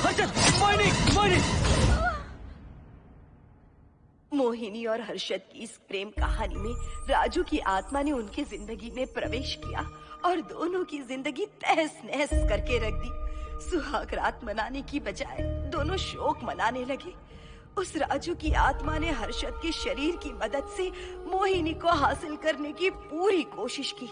हर्षद, मोहिनी, मोहिनी। मोहिनी और हर्षद की इस प्रेम कहानी में राजू की आत्मा ने उनकी जिंदगी में प्रवेश किया और दोनों की जिंदगी तहस नहस करके रख दी। सुहाग रात मनाने की बजाय दोनों शोक मनाने लगे। उस राजू की आत्मा ने हर्षद के शरीर की मदद से मोहिनी को हासिल करने की पूरी कोशिश की।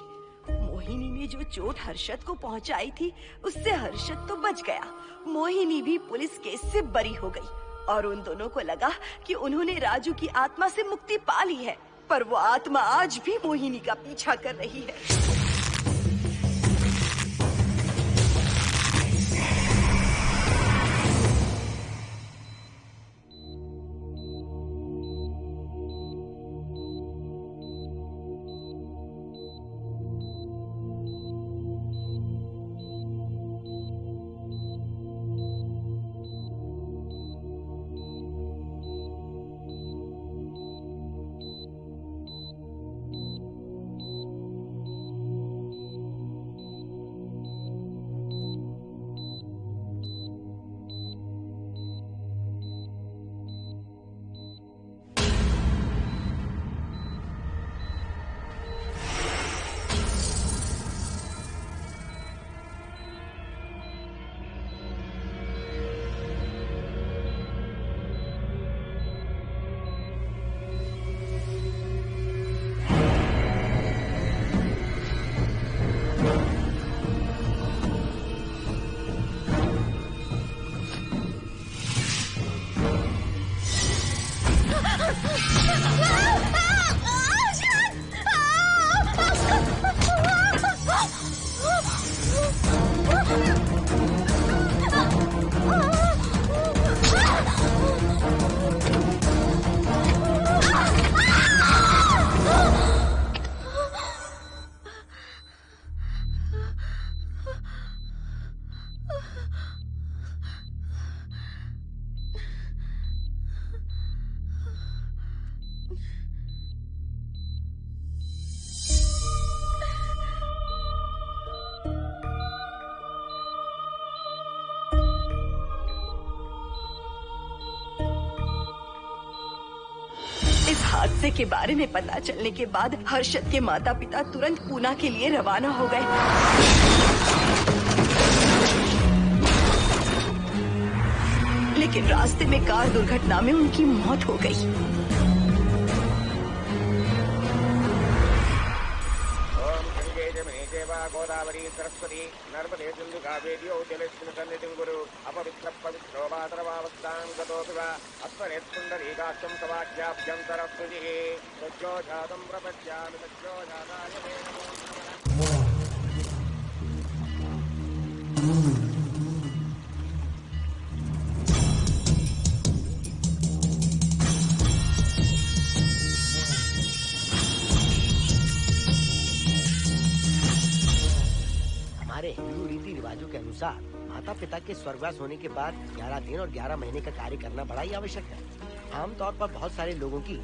मोहिनी ने जो चोट हर्षद को पहुंचाई थी उससे हर्षद तो बच गया, मोहिनी भी पुलिस केस से बरी हो गई और उन दोनों को लगा कि उन्होंने राजू की आत्मा से मुक्ति पा ली है, पर वो आत्मा आज भी मोहिनी का पीछा कर रही है। इस हादसे के बारे में पता चलने के बाद हर्षद के माता पिता तुरंत पूना के लिए रवाना हो गए। लेकिन रास्ते में कार दुर्घटना में उनकी मौत हो गई। गोदावरी सरस्वती नर्मदे सिंधु कावेरी जलेस्मिन् सन्निधिं कुरु अपवित्र पवित्रो वातरवावस्थां गतोऽपि वा अस्मरेत् सुन्दरीकाक्षं तवाख्याभ्यन्तरस्तुतिः सज्जो जातं प्रपद्यामि सज्जो जाताय मे नमो नमः। हमारे हिंदू रीति रिवाजों के अनुसार माता पिता के स्वर्गवास होने के बाद 11 दिन और 11 महीने का कार्य करना बड़ा ही आवश्यक है। आमतौर पर बहुत सारे लोगों की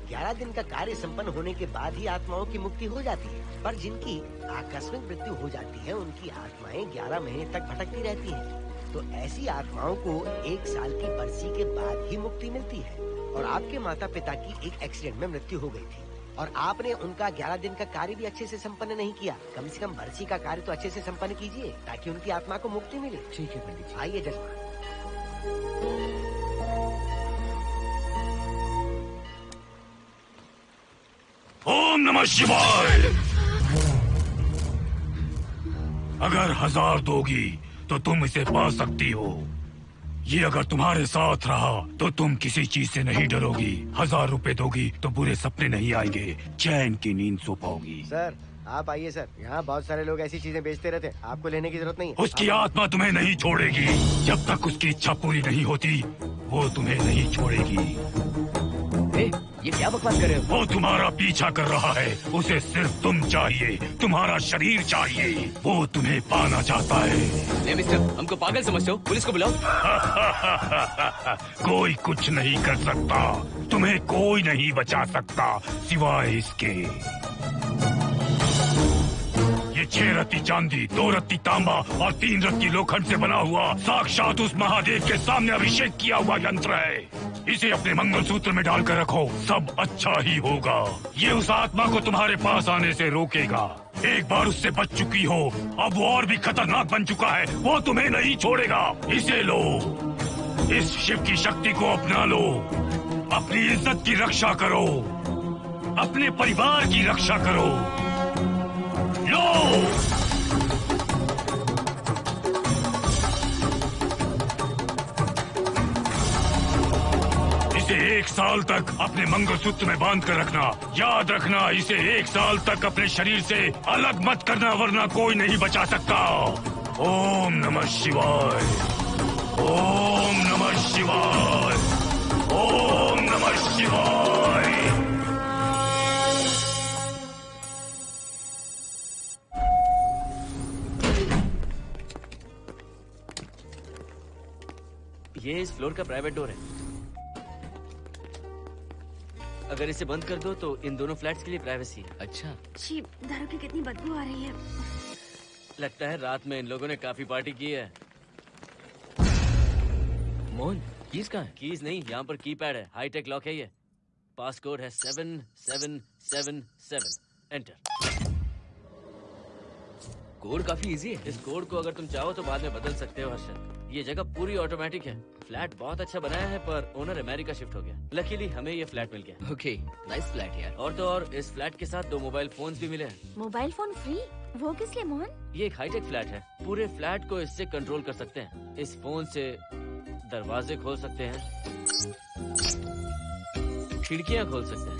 11 दिन का कार्य संपन्न होने के बाद ही आत्माओं की मुक्ति हो जाती है, पर जिनकी आकस्मिक मृत्यु हो जाती है उनकी आत्माएं 11 महीने तक भटकती रहती हैं। तो ऐसी आत्माओं को 1 साल की बरसी के बाद ही मुक्ति मिलती है। और आपके माता पिता की एक एक्सीडेंट में मृत्यु हो गई थी और आपने उनका 11 दिन का कार्य भी अच्छे से संपन्न नहीं किया। कम से कम बरसी का कार्य तो अच्छे से संपन्न कीजिए ताकि उनकी आत्मा को मुक्ति मिले। ठीक है पंडित जी। आइए जजमान। ओम नमः शिवाय। अगर 1000 दोगी तो तुम इसे पा सकती हो। ये अगर तुम्हारे साथ रहा तो तुम किसी चीज से नहीं डरोगी। 1000 रुपए दोगी तो बुरे सपने नहीं आएंगे, चैन की नींद सो पाओगी। सर आप आइए सर, यहाँ बहुत सारे लोग ऐसी चीजें बेचते रहते हैं, आपको लेने की जरूरत नहीं है। उसकी आत्मा तुम्हें नहीं छोड़ेगी जब तक उसकी इच्छा पूरी नहीं होती, वो तुम्हें नहीं छोड़ेगी। ये क्या बकवास कर रहे हो? वो तुम्हारा पीछा कर रहा है, उसे सिर्फ तुम चाहिए, तुम्हारा शरीर चाहिए, वो तुम्हें पाना चाहता है। मिस्टर, हमको पागल समझते हो? पुलिस को बुलाओ। कोई कुछ नहीं कर सकता, तुम्हें कोई नहीं बचा सकता सिवाय इसके। ये 6 रत्ती चांदी, 2 रत्ती तांबा और 3 रत्ती लोखंड से बना हुआ साक्षात उस महादेव के सामने अभिषेक किया हुआ यंत्र है। इसे अपने मंगलसूत्र में डालकर रखो, सब अच्छा ही होगा। ये उस आत्मा को तुम्हारे पास आने से रोकेगा। एक बार उससे बच चुकी हो, अब वो और भी खतरनाक बन चुका है, वो तुम्हें नहीं छोड़ेगा। इसे लो, इस शिव की शक्ति को अपना लो, अपनी इज्जत की रक्षा करो, अपने परिवार की रक्षा करो। लो! इसे 1 साल तक अपने मंगलसूत्र में बांध कर रखना। याद रखना, इसे 1 साल तक अपने शरीर से अलग मत करना, वरना कोई नहीं बचा सकता। ओम नमः शिवाय, ओम नमः शिवाय, ओम नमः शिवाय। ये इस फ्लोर का प्राइवेट डोर है। अगर इसे बंद कर दो तो इन दोनों फ्लैट्स के लिए प्राइवेसी है। अच्छा, छी, दारू की कितनी बदबू आ रही है। लगता है रात में इन लोगों ने काफी पार्टी की है। मोहन, कीज कहाँ है? कीज नहीं, यहाँ पर कीपैड है, हाईटेक लॉक है ये। पास कोड है 7777। एंटर। कोड काफी इजी है। इस कोड को अगर तुम चाहो तो बाद में बदल सकते हो हर्षद। ये जगह पूरी ऑटोमेटिक है। फ्लैट बहुत अच्छा बनाया है, पर ओनर अमेरिका शिफ्ट हो गया। लकीली हमें ये फ्लैट मिल गया। ओके, नाइस फ्लैट यार। और तो और इस फ्लैट के साथ 2 मोबाइल फोन्स भी मिले हैं। Mobile phone free? वो किस लिए मोहन? ये एक हाईटेक फ्लैट है, पूरे फ्लैट को इससे कंट्रोल कर सकते हैं। इस फोन से दरवाजे खोल सकते हैं, खिड़कियां खोल सकते हैं,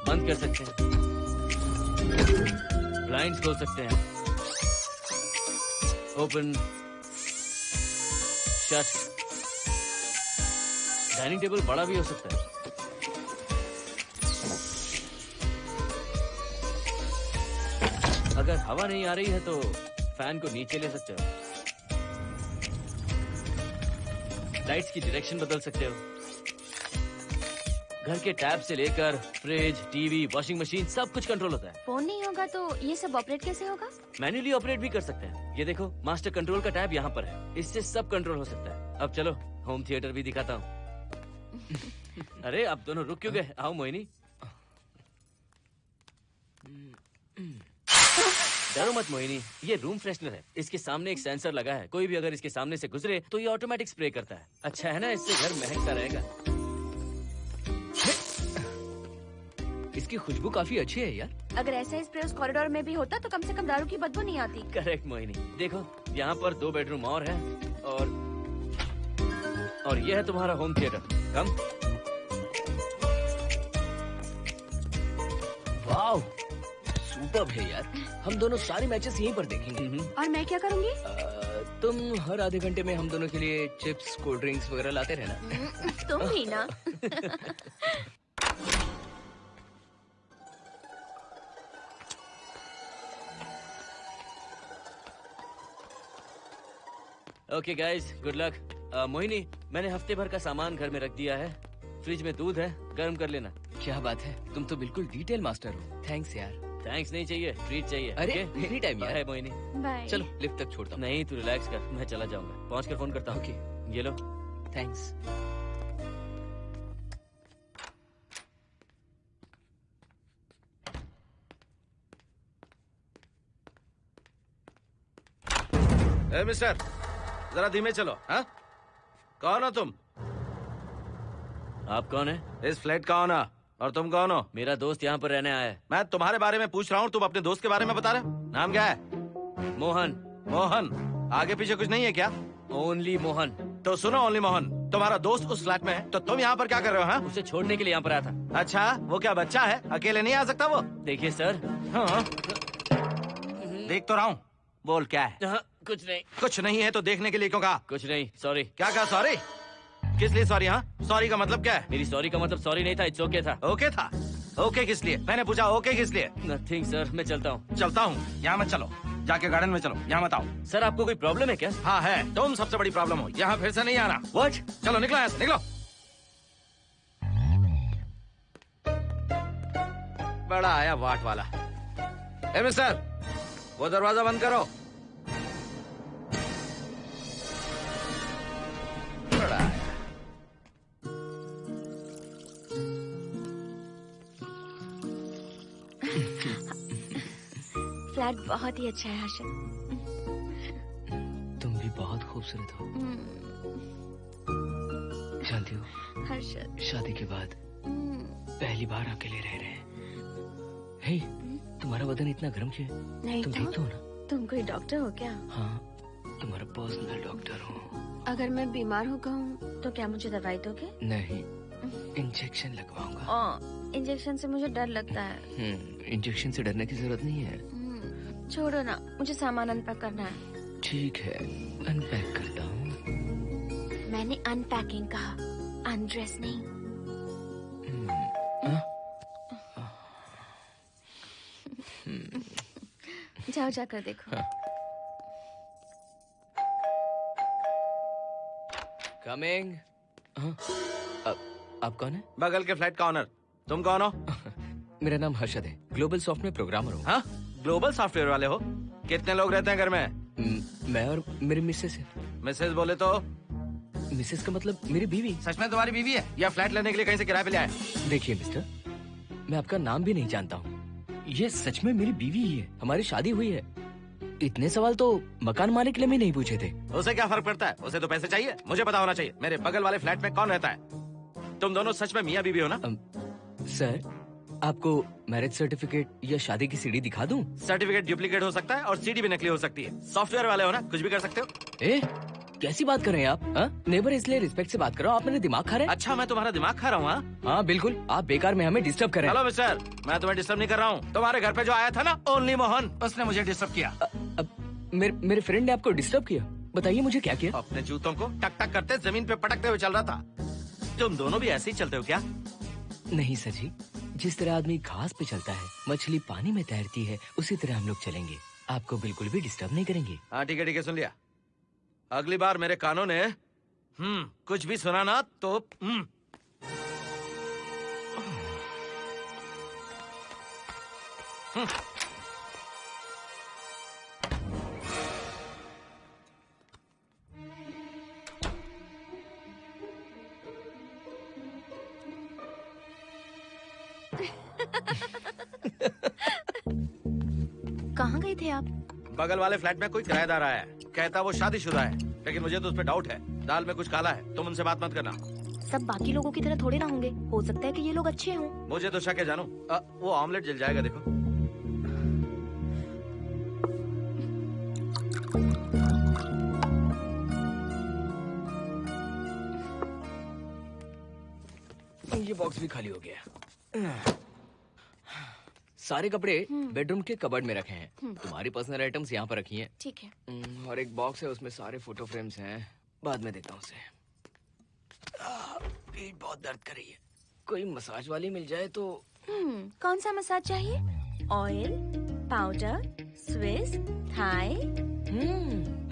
बंद कर सकते हैं, ब्लाइंड्स खोल सकते हैं, ओपन, शट। डाइनिंग टेबल बड़ा भी हो सकता है। अगर हवा नहीं आ रही है तो फैन को नीचे ले सकते हो। लाइट्स की डायरेक्शन बदल सकते हो। घर के टैब से लेकर फ्रिज, टीवी, वॉशिंग मशीन सब कुछ कंट्रोल होता है। फोन नहीं होगा तो ये सब ऑपरेट कैसे होगा? मैन्युअली ऑपरेट भी कर सकते हैं। ये देखो, मास्टर कंट्रोल का टैब यहाँ पर है, इससे सब कंट्रोल हो सकता है। अब चलो होम थिएटर भी दिखाता हूँ। अरे आप दोनों रुक क्यों गए? आओ मोहिनी। डरो मत मोहिनी, ये रूम फ्रेशनर है। इसके सामने एक सेंसर लगा है, कोई भी अगर इसके सामने से गुजरे तो ये ऑटोमेटिक स्प्रे करता है। अच्छा है ना, इससे घर महकता रहेगा। इसकी खुशबू काफी अच्छी है यार। अगर ऐसा स्प्रे उस कॉरिडोर में भी होता तो कम से कम दारू की बदबू नहीं आती। करेक्ट मोहिनी। देखो यहाँ पर 2 बेडरूम और है, और ये है तुम्हारा होम थिएटर। कम। वाओ, सुपर्ब है यार। हम दोनों सारे मैचेस यहीं पर देखेंगे। और मैं क्या करूँगी? तुम हर आधे घंटे में हम दोनों के लिए चिप्स, कोल्ड ड्रिंक्स वगैरह लाते रहना। तुम ही ना। Okay guys, good luck. Mohini, मैंने हफ्ते भर का सामान घर में रख दिया है। फ्रिज में दूध है, गर्म कर लेना। क्या बात है, तुम तो बिल्कुल डिटेल मास्टर हो। थैंक्स यार। थैंक्स नहीं चाहिए, ट्रीट चाहिए। अरे okay? एनी टाइम यार। बाय मोहिनी। बाय। चलो लिफ्ट तक छोड़ता हूँ। नहीं, तू रिलैक्स कर, मैं चला जाऊंगा। पहुंच कर फोन करता हूँ। ओके, ये लो। थैंक्स। ए मिस्टर, जरा धीमे चलो। हाँ, कौन हो तुम? आप कौन है? इस फ्लैट का ओनर। और तुम कौन हो? मेरा दोस्त यहाँ पर रहने आया है। मैं तुम्हारे बारे में पूछ रहा हूँ, तुम अपने दोस्त के बारे में बता रहे हो? नाम क्या है? मोहन। मोहन? आगे पीछे कुछ नहीं है क्या? ओनली मोहन। तो सुनो ओनली मोहन, तुम्हारा दोस्त उस फ्लैट में है, तो तुम यहाँ पर क्या कर रहे हो? हाँ? उसे छोड़ने के लिए यहाँ पर आया था। अच्छा, वो क्या बच्चा है? अकेले नहीं आ सकता वो? देखिए सर। हाँ। देख तो रहा हूँ। बोल क्या है? हाँ, कुछ नहीं। कुछ नहीं है तो देखने के लिए क्यों कहा? कुछ नहीं, सॉरी। क्या कहा? सॉरी? किस लिए सॉरी? हाँ, सॉरी का मतलब क्या है? मेरी सॉरी का मतलब सॉरी नहीं था, इट्स ओके था। ओके था? ओके किस लिए? मैंने पूछा ओके किस लिए? नथिंग सर, मैं चलता हूँ। चलता हूँ? यहाँ मत चलो, जाके गार्डन में चलो। यहाँ मत आओ। सर आपको कोई प्रॉब्लम है क्या? हाँ है, तुम सबसे बड़ी प्रॉब्लम हो। यहाँ फिर से नहीं आना। व्हाट? चलो निकलो यहाँ से, निकलो। बड़ा आया वाट वाला। ए मिस्टर, वो दरवाजा बंद करो। बड़ा है। फ्लैट बहुत ही अच्छा है हर्षद। तुम भी बहुत खूबसूरत हो। जानती हो, हर्षद शादी के बाद पहली बार अकेले रह रहे हैं। हे, तुम्हारा बदन इतना गर्म क्यों है? नहीं तुम तो देखते हो ना? तुम कोई डॉक्टर हो क्या? हाँ, तुम्हारा पर्सनल डॉक्टर हूँ। अगर मैं बीमार हो गऊँ तो क्या मुझे दवाई दोगे? नहीं, इंजेक्शन लगवाऊंगा। इंजेक्शन से मुझे डर लगता है। इंजेक्शन से डरने की जरूरत नहीं है। छोड़ो ना, मुझे सामान अनपैक करना है। ठीक है, अनपैक करता हूँ। मैंने अनपैकिंग कहा, अनड्रेस नहीं। जाओ जाकर देखो। कमिंग। आप कौन है? बगल के फ्लैट का ऑनर। तुम कौन हो? मेरा नाम हर्षद है, ग्लोबल सॉफ्टवेयर प्रोग्रामर हूँ। हाँ, ग्लोबल सॉफ्टवेयर वाले हो? कितने लोग रहते हैं घर में? मैं और मेरी मिसेस है। मिसेस बोले तो? मिसेस का मतलब मेरी बीवी। सच में तुम्हारी बीवी है या फ्लैट लेने के लिए कहीं से किराए पे ले आए? देखिए मिस्टर, मैं आपका नाम भी नहीं जानता हूँ। ये सच में मेरी बीवी ही है, हमारी शादी हुई है। इतने सवाल तो मकान मालिक ने भी नहीं पूछे थे। उसे क्या फर्क पड़ता है? उसे तो पैसे चाहिए। मुझे पता होना चाहिए मेरे बगल वाले फ्लैट में कौन रहता है। तुम दोनों सच में मियाँ बीवी हो ना? सर, आपको मैरिज सर्टिफिकेट या शादी की सीडी दिखा दूं? सर्टिफिकेट डुप्लीकेट हो सकता है और सीडी भी नकली हो सकती है। सॉफ्टवेयर वाले हो ना, कुछ भी कर सकते हो। ए, कैसी बात कर रहे हैं आप? नेबर, इसलिए रिस्पेक्ट से बात करो। आप मेरे दिमाग खा रहे हैं। अच्छा, मैं तुम्हारा दिमाग खा रहा हूँ? हाँ बिल्कुल, आप बेकार में हमें डिस्टर्ब कर रहे हैं। हेलो मिस्टर, मैं तुम्हें डिस्टर्ब नहीं कर रहा हूँ। तुम्हारे घर पे जो आया था ना, ओनली मोहन, उसने मुझे डिस्टर्ब किया। मेरे फ्रेंड ने आपको डिस्टर्ब किया? बताइए मुझे क्या किया? अपने जूतों को टक टक करते जमीन पे पटकते हुए चल रहा था। तुम दोनों भी ऐसे ही चलते हो क्या? नहीं सर जी, जिस तरह आदमी घास पे चलता है, मछली पानी में तैरती है, उसी तरह हम लोग चलेंगे। आपको बिल्कुल भी डिस्टर्ब नहीं करेंगे। हाँ ठीक है, सुन लिया। अगली बार मेरे कानों ने कुछ भी सुना ना तो कहाँ गए थे आप? बगल वाले फ्लैट में कोई किराएदार आया है, कहता वो शादीशुदा है, लेकिन मुझे तो उस पर डाउट है। दाल में कुछ काला है, तुम उनसे बात मत करना। सब बाकी लोगों की तरह थोड़े ना होंगे, हो सकता है कि ये लोग अच्छे हों। मुझे तो शक है जानू। वो ऑमलेट जल जाएगा, देखो। ये बॉक्स भी खाली हो गया। सारे कपड़े बेडरूम के कबर्ड में रखे हैं। तुम्हारी पर्सनल आइटम्स यहाँ पर रखी हैं। ठीक है। और एक बॉक्स है, उसमें सारे फोटो फ्रेम्स हैं। बाद में देता हूँ उसे। पीठ बहुत दर्द कर रही है, कोई मसाज वाली मिल जाए तो। कौन सा मसाज चाहिए? Oil, powder, Swiss, Thai?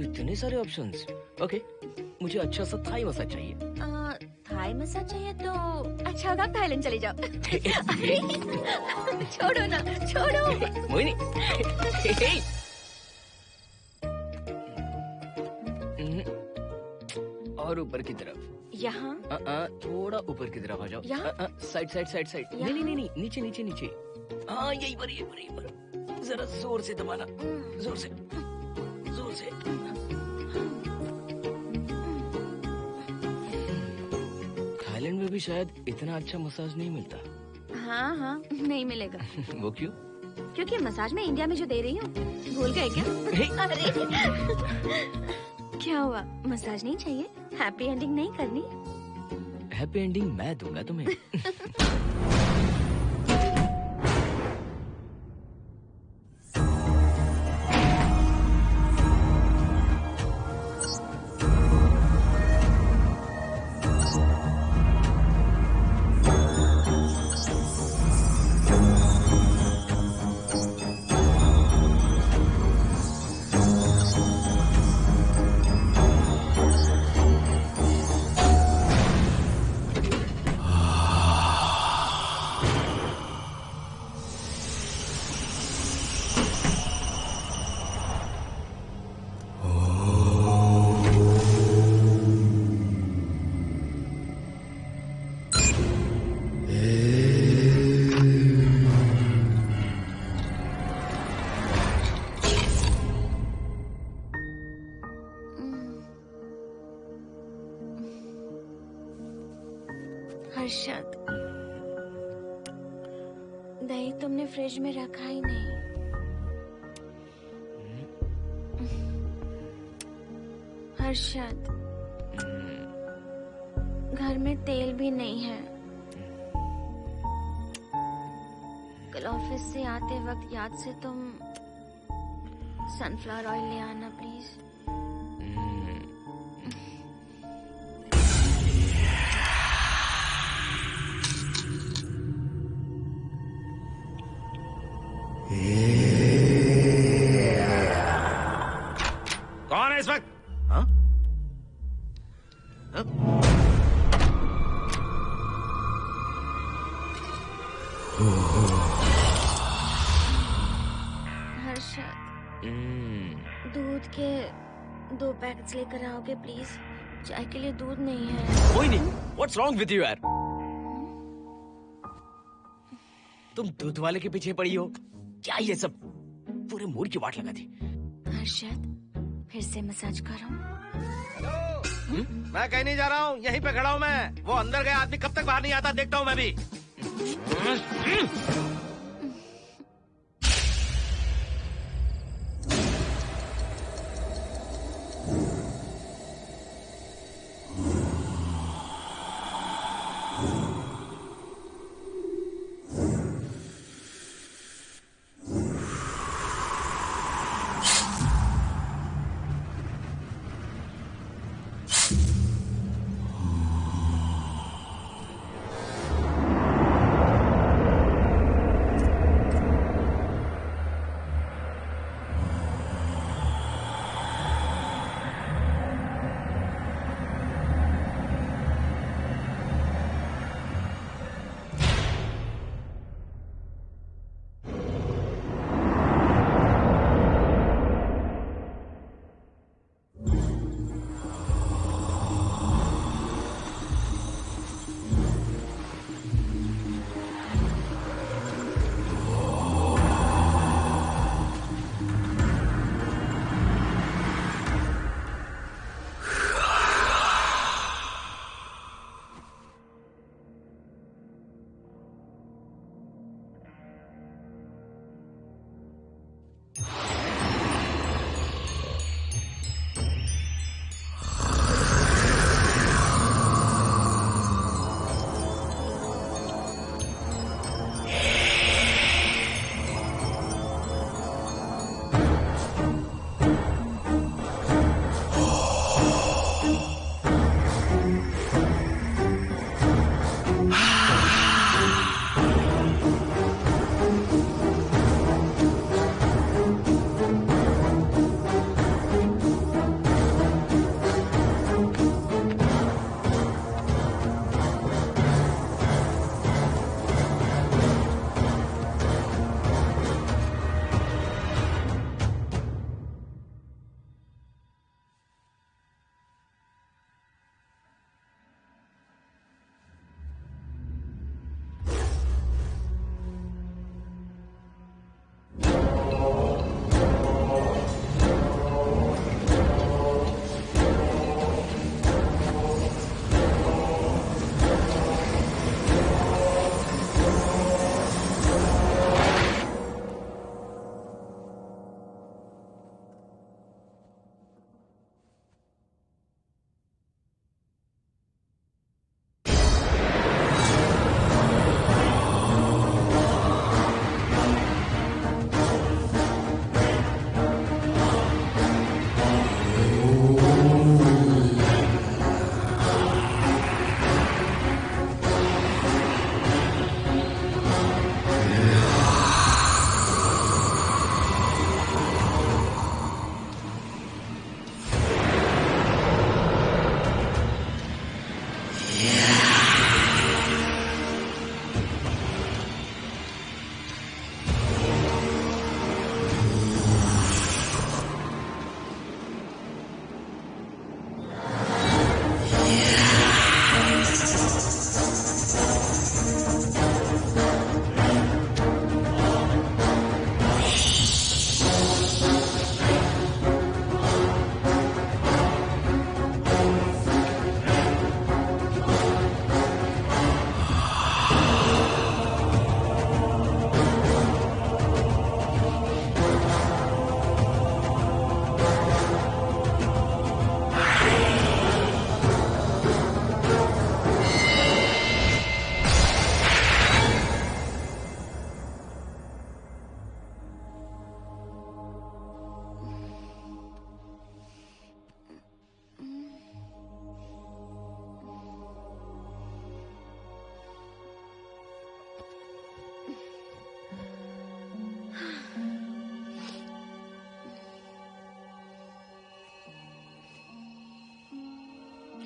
इतने सारे ऑप्शंस। ओके, मुझे अच्छा सा थाई मसाज चाहिए। थाई मसाज चाहिए तो अच्छा होगा थाईलैंड चले जाओ। छोड़ो ना, छोड़ो। मोहिनी। और ऊपर की तरफ। यहाँ? थोड़ा ऊपर की तरफ आ जाओ। यहाँ? Side side side side. नहीं नहीं नहीं, नीचे नीचे नीचे। हाँ यही पर, यही पर, यही पर। जरा जोर से दबाना, जोर से, जोर से। थाईलैंड में भी शायद इतना अच्छा मसाज नहीं मिलता। हाँ हाँ, नहीं मिलेगा। वो क्यों? क्योंकि मसाज मैं इंडिया में जो दे रही हूँ, भूल गए क्या? अरे क्या हुआ, मसाज नहीं चाहिए? हैप्पी एंडिंग नहीं करनी? हैप्पी एंडिंग मैं दूंगा तुम्हें। हर्षद, दही तुमने फ्रिज में रखा ही नहीं। हर्षद, घर में तेल भी नहीं है। कल ऑफिस से आते वक्त याद से तुम सनफ्लावर ऑयल ले आना प्लीज। कौन है इस वक्त? हाँ? हाँ? हर्षद, दूध के 2 पैकेट्स लेकर आओगे प्लीज? चाय के लिए दूध नहीं है। कोई नहीं। What's wrong with you यार? तुम दूध वाले के पीछे पड़ी हो? क्या ये सब? पूरे मूड की वाट लगा दी। हर्षद, फिर से मसाज करो। मैं कहीं नहीं जा रहा हूँ, यहीं पे खड़ा हूँ मैं। वो अंदर गया आदमी कब तक बाहर नहीं आता, देखता हूँ मैं भी।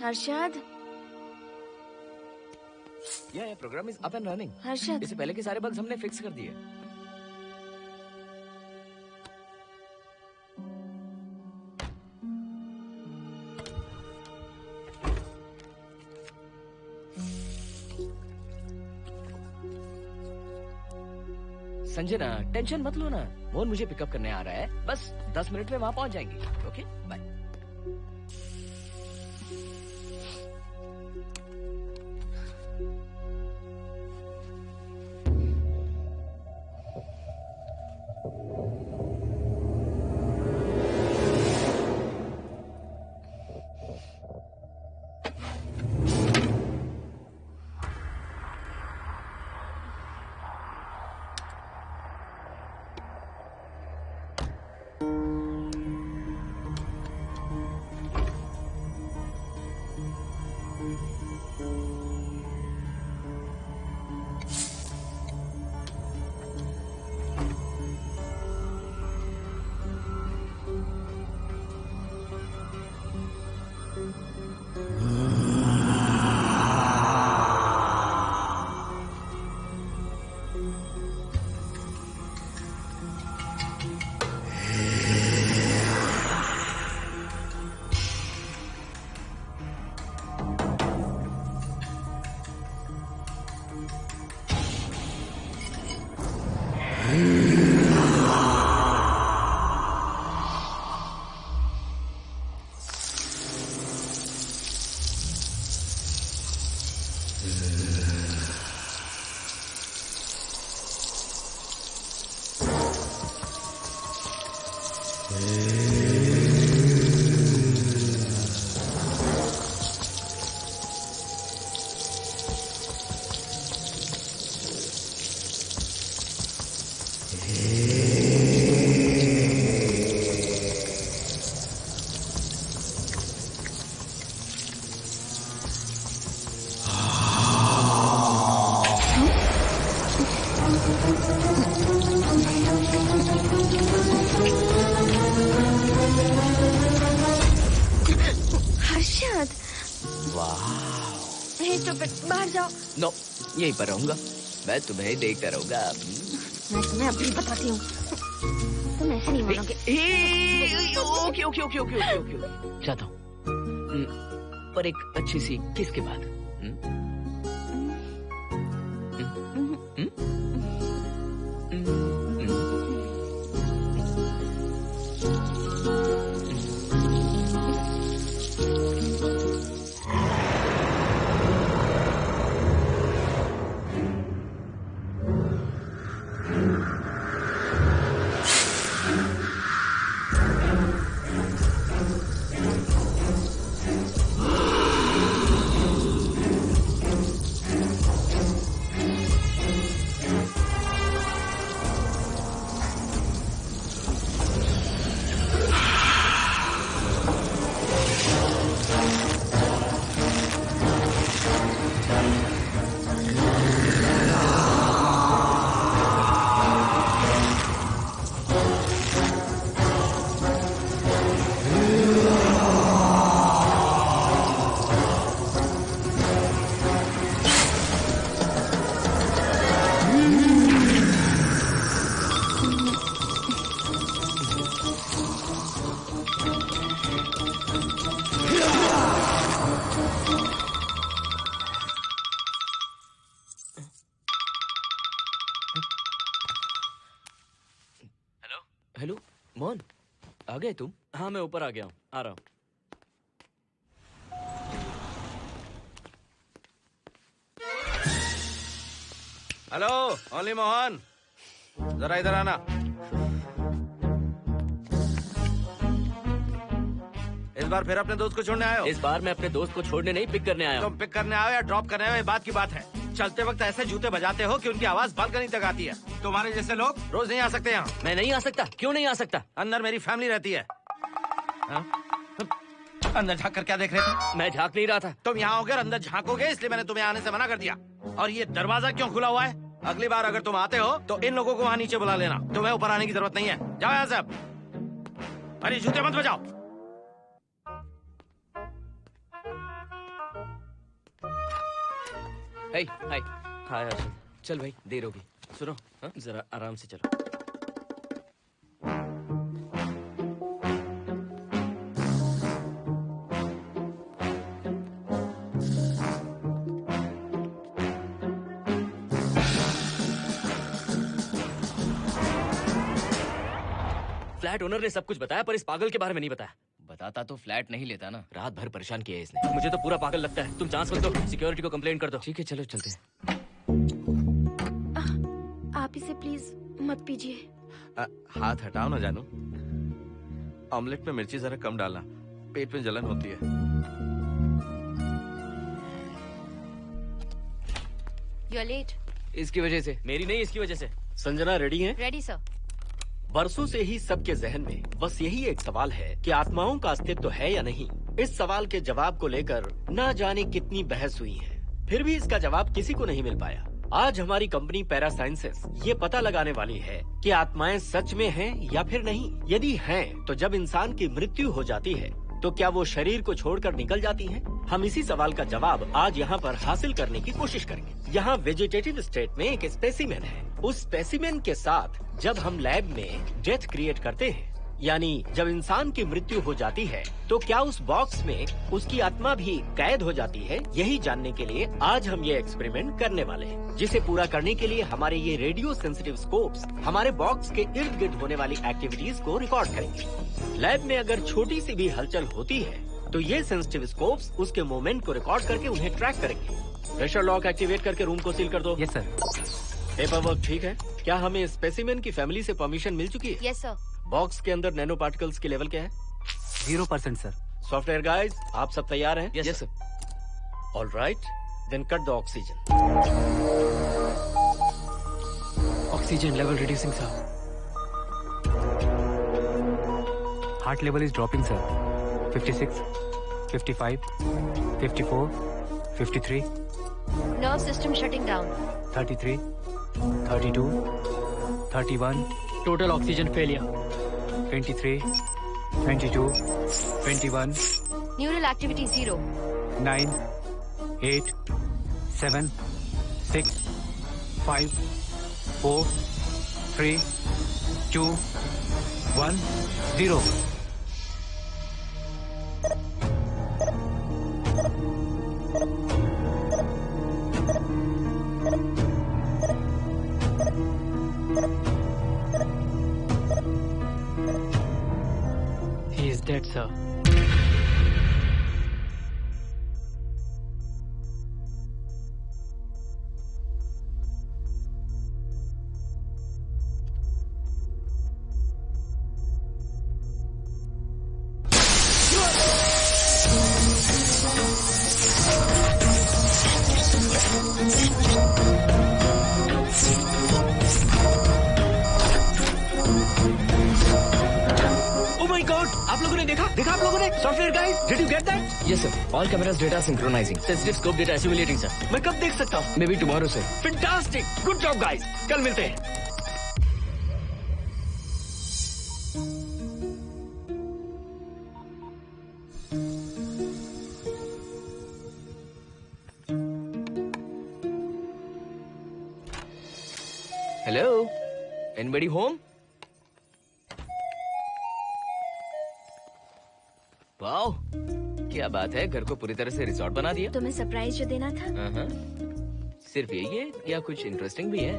हर्षद, ये programme is up and running. Harshad, इससे पहले के सारे बग्स हमने फिक्स कर दिए। संजना, टेंशन मत लो ना, मोहन मुझे पिकअप करने आ रहा है, बस 10 मिनट में वहां पहुंच जाएंगे। Okay, bye. नो, यहीं पर रहूंगा, मैं तुम्हें देखता रहूंगा। मैं तुम्हें अभी बताती हूँ, तुम ऐसे नहीं मानोगे। Okay okay okay okay okay okay, चाहता हूँ, पर एक अच्छी सी किस के बाद। हेलो मोहन, आ गए तुम? हाँ, मैं ऊपर आ गया हूँ, आ रहा हूँ। हेलो, ओनली मोहन, जरा इधर आना। इस बार फिर अपने दोस्त को छोड़ने आए हो? इस बार मैं अपने दोस्त को छोड़ने नहीं, पिक करने आया हूँ। तुम पिक करने आए हो या ड्रॉप करने आए हो, ये बात की बात है। चलते वक्त ऐसे जूते बजाते हो कि उनकी आवाज बालकनी तक आती है। तुम्हारे जैसे लोग रोज नहीं आ सकते यहाँ। मैं नहीं आ सकता? क्यों नहीं आ सकता? अंदर मेरी फैमिली रहती है। अंदर झांक कर क्या देख रहे थे? मैं झांक नहीं रहा था। तुम यहाँ होकर अंदर झांकोगे, इसलिए मैंने तुम्हें आने से मना कर दिया। और ये दरवाजा क्यों खुला हुआ है? अगली बार अगर तुम आते हो तो इन लोगों को वहाँ नीचे बुला लेना। तुम्हें ऊपर आने की जरूरत नहीं है। जाओ यहाँ से अब। अरे जूते मत बजाओ। हाय हाय। हाय हर्षद। चल भाई, देर होगी। सुनो, हाँ? जरा आराम से चलो। फ्लैट ओनर ने सब कुछ बताया पर इस पागल के बारे में नहीं बताया। बताता तो फ्लैट नहीं लेता ना। रात भर परेशान किया है इसने। मुझे तो पूरा पागल लगता है। तुम चांस मत दो, सिक्योरिटी को कंप्लेंट कर दो। ठीक है, चलो चलते हैं। आप इसे प्लीज मत पीजिए। हाथ हटाओ ना जानू। ऑमलेट में मिर्ची जरा कम डालना, पेट में जलन होती है। You are late. इसकी वजह से। मेरी नहीं, इसकी वजह से। संजना रेडी हैं? Ready sir. बरसों से ही सबके जहन में बस यही एक सवाल है कि आत्माओं का अस्तित्व है या नहीं। इस सवाल के जवाब को लेकर ना जाने कितनी बहस हुई है, फिर भी इसका जवाब किसी को नहीं मिल पाया। आज हमारी कंपनी पैरा साइंसेस ये पता लगाने वाली है कि आत्माएं सच में हैं या फिर नहीं। यदि हैं, तो जब इंसान की मृत्यु हो जाती है तो क्या वो शरीर को छोड़कर निकल जाती हैं? हम इसी सवाल का जवाब आज यहाँ पर हासिल करने की कोशिश करेंगे। यहाँ वेजिटेटिव स्टेट में एक स्पेसिमेन है। उस स्पेसिमेन के साथ जब हम लैब में डेथ क्रिएट करते हैं, यानी जब इंसान की मृत्यु हो जाती है, तो क्या उस बॉक्स में उसकी आत्मा भी कैद हो जाती है? यही जानने के लिए आज हम ये एक्सपेरिमेंट करने वाले हैं, जिसे पूरा करने के लिए हमारे ये रेडियो सेंसिटिव स्कोप्स हमारे बॉक्स के इर्द गिर्द होने वाली एक्टिविटीज को रिकॉर्ड करेंगे। लैब में अगर छोटी सी भी हलचल होती है तो ये सेंसिटिव स्कोप्स उसके मूवमेंट को रिकॉर्ड करके उन्हें ट्रैक करेंगे। प्रेशर लॉक एक्टिवेट करके रूम को सील कर दो। Yes sir. पेपर वर्क ठीक है? क्या हमें स्पेसिमेन की फैमिली से परमिशन मिल चुकी है? Yes sir. बॉक्स के अंदर नैनो पार्टिकल्स की लेवल क्या है? 0% सर। सॉफ्टवेयर गाइस, आप सब तैयार हैं? Yes sir. All right, then cut the oxygen. Oxygen level reducing sir. Heart level is dropping sir. 56, 55, 54, 53, Nerve system shutting down. 33, 32, 31. Total oxygen failure. 23, 22, 21. Neural activity 0. 9, 8, 7, 6, 5, 4, 3, 2, 1, 0. He is dead, sir. आप लोगों ने देखा आप लोगों ने? Software guys, did you get that? Yes, sir. All cameras data synchronizing. Sensitive scope data assimilating sir. मैं कब देख सकता हूँ? Maybe tomorrow, sir. Fantastic, good job guys, कल मिलते हैं। Hello? Anybody home? वाओ, क्या बात है, घर को पूरी तरह से रिसोर्ट बना दिया। तुम्हें सरप्राइज जो देना था। सिर्फ यही है या कुछ इंटरेस्टिंग भी है?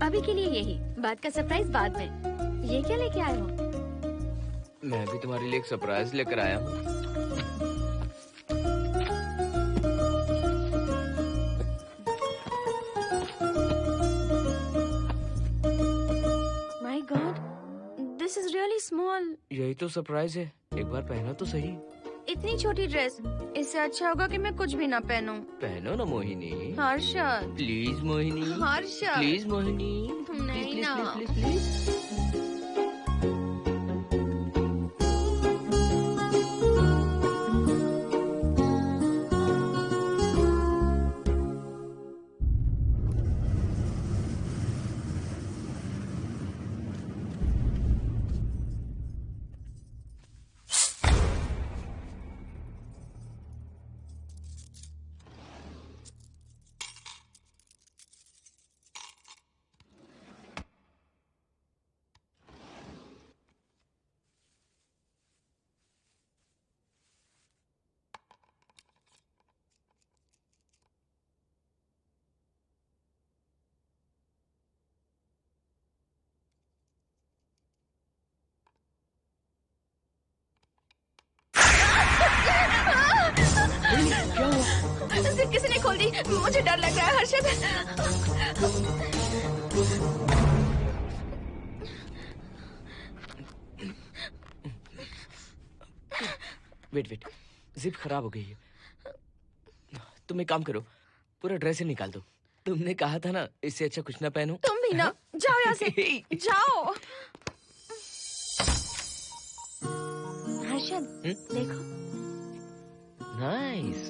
अभी के लिए यही, बात का सरप्राइज बाद में। ये क्या लेके आए हो? मैं भी तुम्हारे लिए एक सरप्राइज लेकर आया हूँ। My god, this is really small. यही तो सरप्राइज है, एक बार पहना तो सही। इतनी छोटी ड्रेस, इससे अच्छा होगा कि मैं कुछ भी ना पहनूं। पहनो ना मोहिनी। हर्षद, प्लीज मोहिनी। हर्षद, प्लीज मोहिनी। नहीं प्लीज ना। Please please please. क्या हुआ? जिप किसी ने खोल दी, मुझे डर लग रहा है हर्षद। वेट, जिप खराब हो गई है। तुम एक काम करो, पूरा ड्रेस ही निकाल दो। तुमने कहा था ना इससे अच्छा कुछ ना पहनो। तुम भी ना, जाओ यहाँ से, जाओ। हर्षद, देखो। नाइस।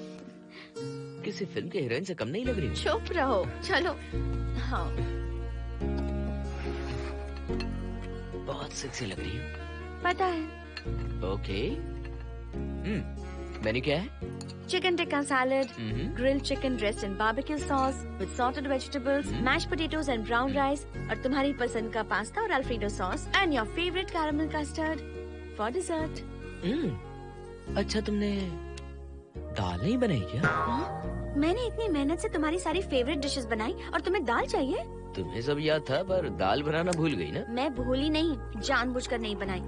किसी फिल्म के हीरोइन से कम नहीं लग रही। चुप रहो, चलो। हाँ। बहुत सेक्सी लग रही है। पता है। ओके। मेन्यू क्या है? Chicken tikka salad, grilled chicken dressed in barbecue sauce with salted vegetables, mashed potatoes and brown rice, और तुम्हारी पसंद का पास्ता और alfredo sauce, and your favorite caramel custard for dessert. अच्छा, तुमने दाल नहीं बनाई क्या? मैंने इतनी मेहनत से तुम्हारी सारी फेवरेट डिशेस बनाई और तुम्हें दाल चाहिए? तुम्हें सब याद था पर दाल बनाना भूल गई ना? मैं भूली नहीं, जानबूझकर नहीं बनाई।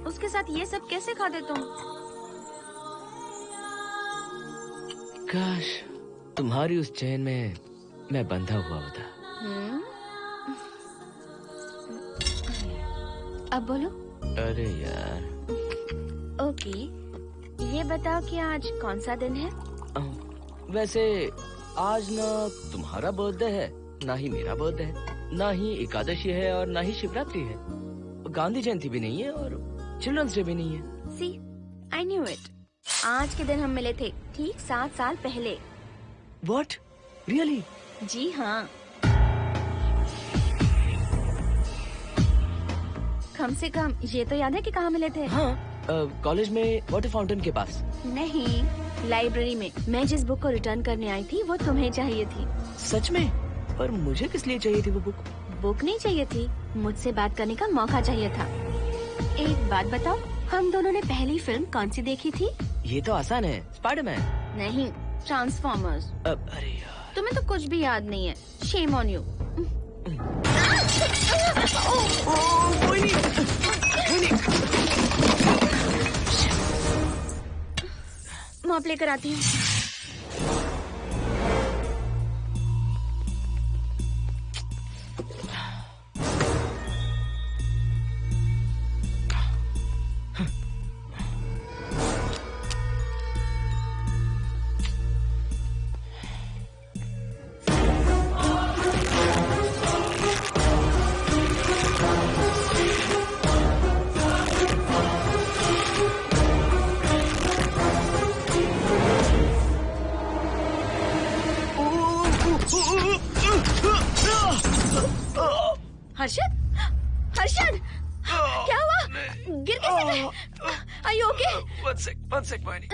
उसके साथ ये सब कैसे खाते तुम? काश तुम्हारी उस चैन में मैं बंधा हुआ होता। अब बोलो। अरे यार। ओके, ये बताओ कि आज कौन सा दिन है? वैसे आज ना तुम्हारा बर्थडे है, ना ही मेरा बर्थडे है, ना ही एकादशी है और ना ही शिवरात्रि है। गांधी जयंती भी नहीं है और चिल्ड्रंस डे भी नहीं है। सी, आई न्यू इट। आज के दिन हम मिले थे, ठीक 7 साल पहले। What? Really? जी हाँ। कम से कम ये तो याद है कि कहाँ मिले थे? हाँ, कॉलेज में वाटर फाउंटेन के पास। नहीं, लाइब्रेरी में। मैं जिस बुक को रिटर्न करने आई थी वो तुम्हें चाहिए थी। सच में? पर मुझे किस लिए चाहिए थी वो बुक? बुक नहीं चाहिए थी, मुझसे बात करने का मौका चाहिए था। एक बात बताओ, हम दोनों ने पहली फिल्म कौन सी देखी थी? ये तो आसान है, स्पाइडरमैन। नहीं, ट्रांसफॉर्मर्स। अरे यार, तुम्हें तो कुछ भी याद नहीं है। Shame on you. मॉप लेकर आती हूँ। हर्षद, हर्षद, क्या हुआ? गिर कैसे गए? Are you okay? One sec, Moini.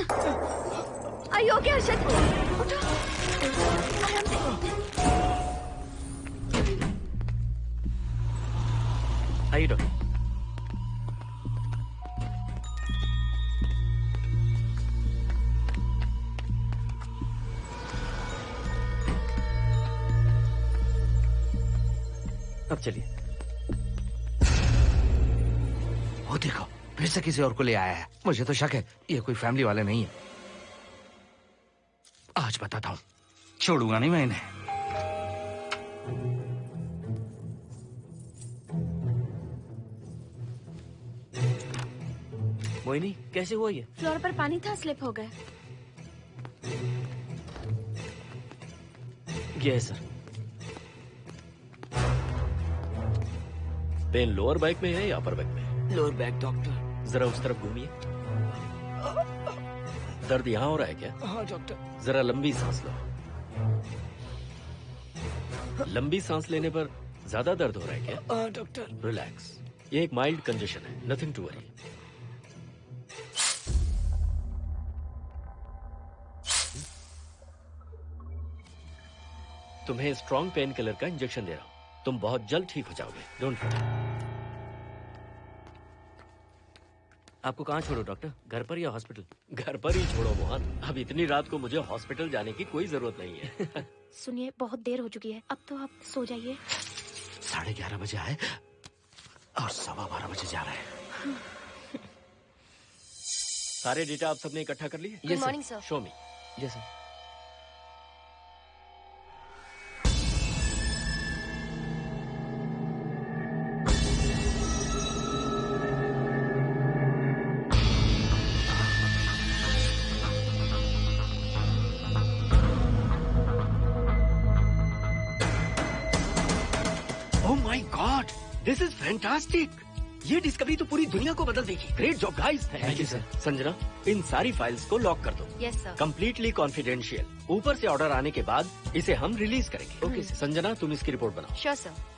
Are you okay, Harshad? उठो, आराम से। आइए डॉक्टर। अब चलिए। वो देखो, फिर से किसी और को ले आया है। मुझे तो शक है ये कोई फैमिली वाले नहीं है। आज बताता हूँ, छोड़ूंगा नहीं मैं इन्हें। मोहिनी, कैसे हुआ ये? फ्लोर पर पानी था, स्लिप हो गए। ये है सर। पेन लोअर बैक में है या अपर बैक में? Lower back doctor. जरा उस तरफ घूमिए। दर्द यहाँ हो रहा है क्या? हाँ डॉक्टर। जरा लंबी सांस लो। लंबी सांस लेने पर ज्यादा दर्द हो रहा है क्या? हाँ डॉक्टर। रिलैक्स, ये एक माइल्ड कंजेशन है, नथिंग टू वरी। तुम्हें स्ट्रॉन्ग पेन किलर का इंजेक्शन दे रहा हूं, तुम बहुत जल्द ठीक हो जाओगे, डोंट वरी। आपको कहाँ छोड़ो डॉक्टर, घर पर या हॉस्पिटल? घर पर ही छोड़ो मोहन, अब इतनी रात को मुझे हॉस्पिटल जाने की कोई जरूरत नहीं है। सुनिए, बहुत देर हो चुकी है, अब तो आप सो जाइए। 11:30 बजे आए और 12:15 बजे जा रहे हैं। सारे डेटा आप सबने इकट्ठा कर लिए? Good morning sir. Show me. जैसा oh my god, this is fantastic. ये डिस्कवरी तो पूरी दुनिया को बदल देगी। Great job guys. Thank you sir. Sanjana, इन सारी फाइल्स को लॉक कर दो। Yes sir. Completely confidential. ऊपर से ऑर्डर आने के बाद इसे हम रिलीज करेंगे। Okay sir. संजना, तुम इसकी रिपोर्ट बनाओ। Sure sir.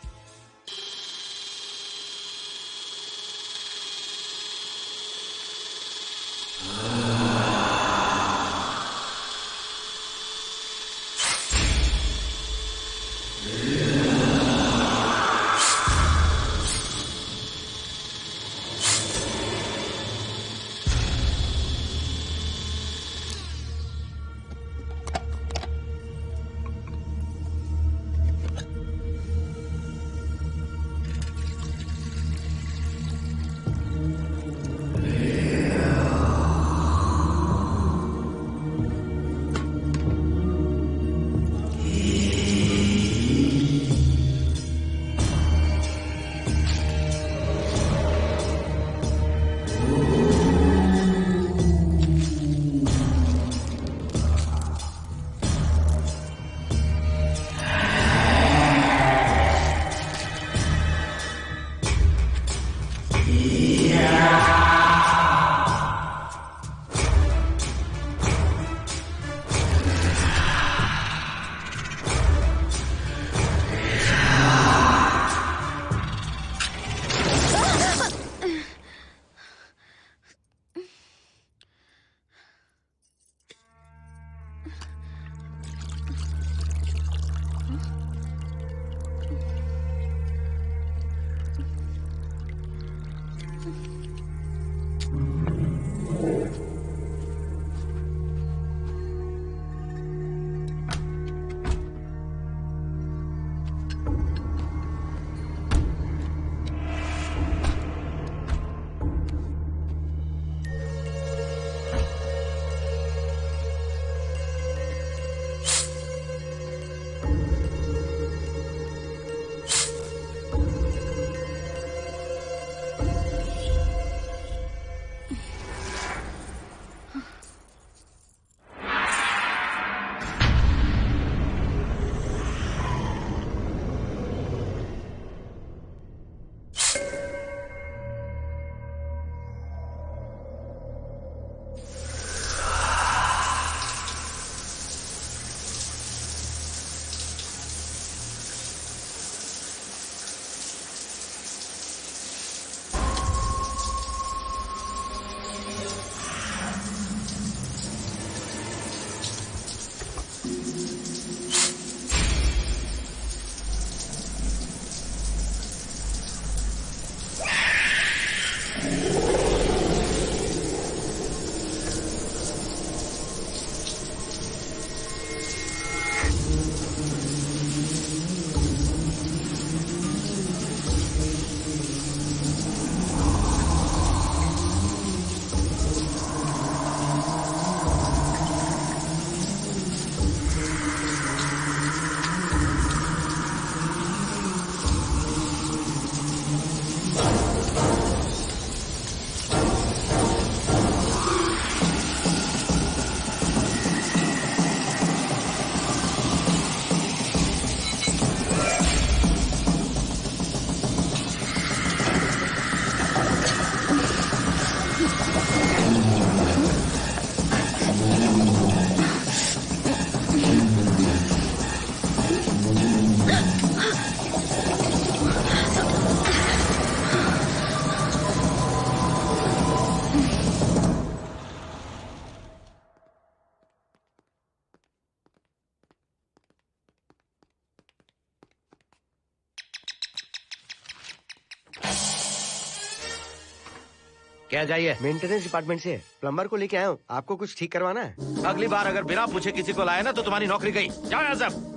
क्या चाहिए? मेंटेनेंस डिपार्टमेंट से प्लम्बर को लेके आया हूँ। आपको कुछ ठीक करवाना है? अगली बार अगर बिना पूछे किसी को लाए ना तो तुम्हारी नौकरी गई। जाओ यहाँ सब।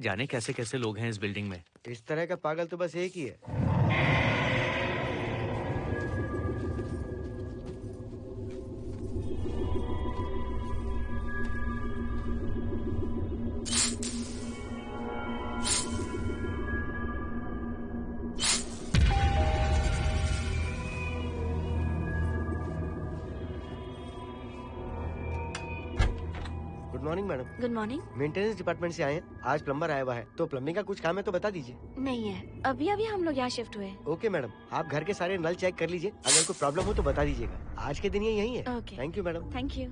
जाने कैसे कैसे लोग हैं इस बिल्डिंग में। इस तरह का पागल तो बस एक ही है। Good morning madam. Good morning. Maintenance department से आए हैं। आज प्लम्बर आया हुआ है, तो प्लम्बिंग का कुछ काम है तो बता दीजिए। नहीं है, अभी अभी हम लोग यहाँ शिफ्ट हुए। ओके मैडम, आप घर के सारे नल चेक कर लीजिए, अगर कोई प्रॉब्लम हो तो बता दीजिएगा। आज के दिन ये यही है। Okay. Thank you madam. Thank you.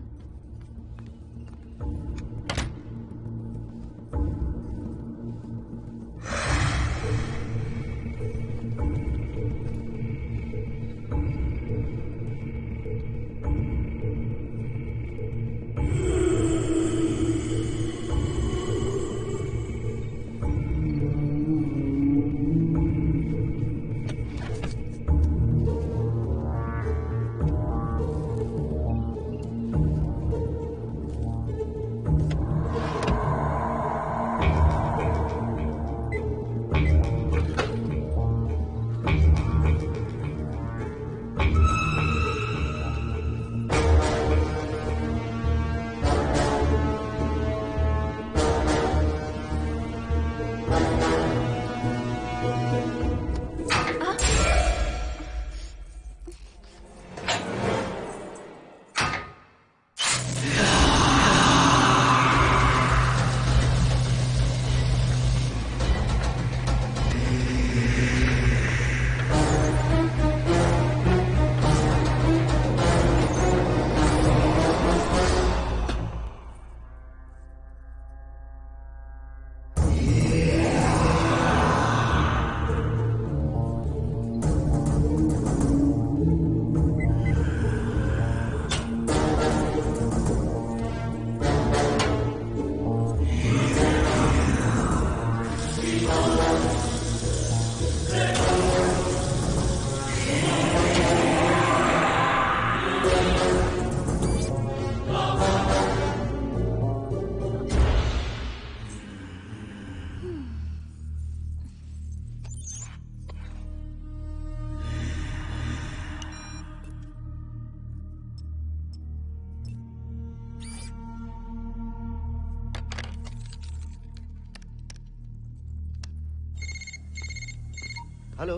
Hello,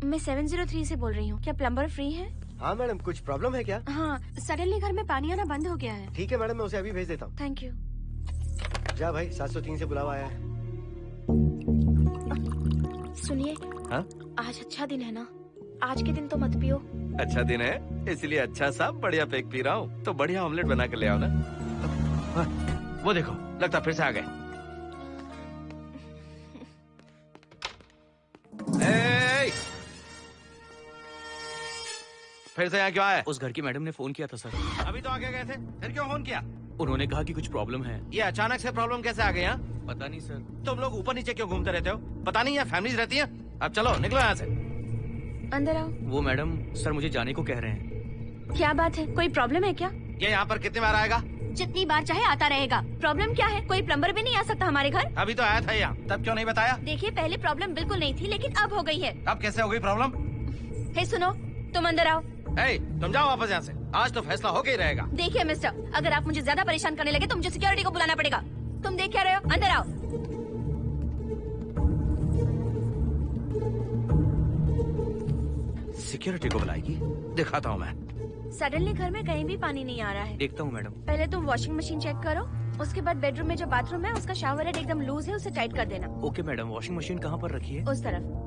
मैं 703 से बोल रही हूँ। क्या प्लम्बर फ्री है? हाँ मैडम, कुछ प्रॉब्लम है क्या? हाँ, सडनली घर में पानी आना बंद हो गया है। ठीक है मैडम, मैं उसे अभी भेज देता हूँ। Thank you. जा भाई, 703 से बुलावा आया है। सुनिए, हाँ? आज अच्छा दिन है ना? आज के दिन तो मत पियो। अच्छा दिन है, इसलिए अच्छा सा बढ़िया पेक पी रहा हूँ। तो बढ़िया ऑमलेट बना कर ले आओ ना। वो देखो, लगता फिर से आ गए। फिर से यहाँ क्यों आए? उस घर की मैडम ने फोन किया था सर। अभी तो आगे गए थे, फिर क्यों फोन किया? उन्होंने कहा कि कुछ प्रॉब्लम है। ये अचानक से प्रॉब्लम कैसे आ गई यहाँ? पता नहीं सर। तुम लोग ऊपर नीचे क्यों घूमते रहते हो? पता नहीं यहाँ फैमिलीज रहती हैं? अब चलो निकलो यहाँ से। अंदर आओ। वो मैडम सर मुझे जाने को कह रहे हैं। क्या बात है, कोई प्रॉब्लम है क्या? ये यहाँ पर कितनी बार आएगा? जितनी बार चाहे आता रहेगा। प्रॉब्लम क्या है? कोई प्लम्बर भी नहीं आ सकता हमारे घर? अभी तो आया था यहाँ, तब क्यों नहीं बताया? देखिए, पहले प्रॉब्लम बिल्कुल नहीं थी, लेकिन अब हो गई है। अब कैसे हो गई प्रॉब्लम? हे सुनो, तुम अंदर आओ। तुम जाओ वापस यहाँ से। आज तो फैसला होके ही रहेगा। देखिए मिस्टर, अगर आप मुझे ज्यादा परेशान करने लगे तो मुझे सिक्योरिटी को बुलाना पड़ेगा। तुम देख क्या रहे हो? अंदर आओ। सिक्योरिटी को बुलाएगी? दिखाता हूँ मैं। सडनली घर में कहीं भी पानी नहीं आ रहा है। देखता हूँ मैडम। पहले तुम वॉशिंग मशीन चेक करो, उसके बाद बेडरूम में जो बाथरूम है उसका शावर हेड एकदम लूज है, उसे टाइट कर देना। Okay madam. वॉशिंग मशीन कहाँ पर रखी है? उस तरफ।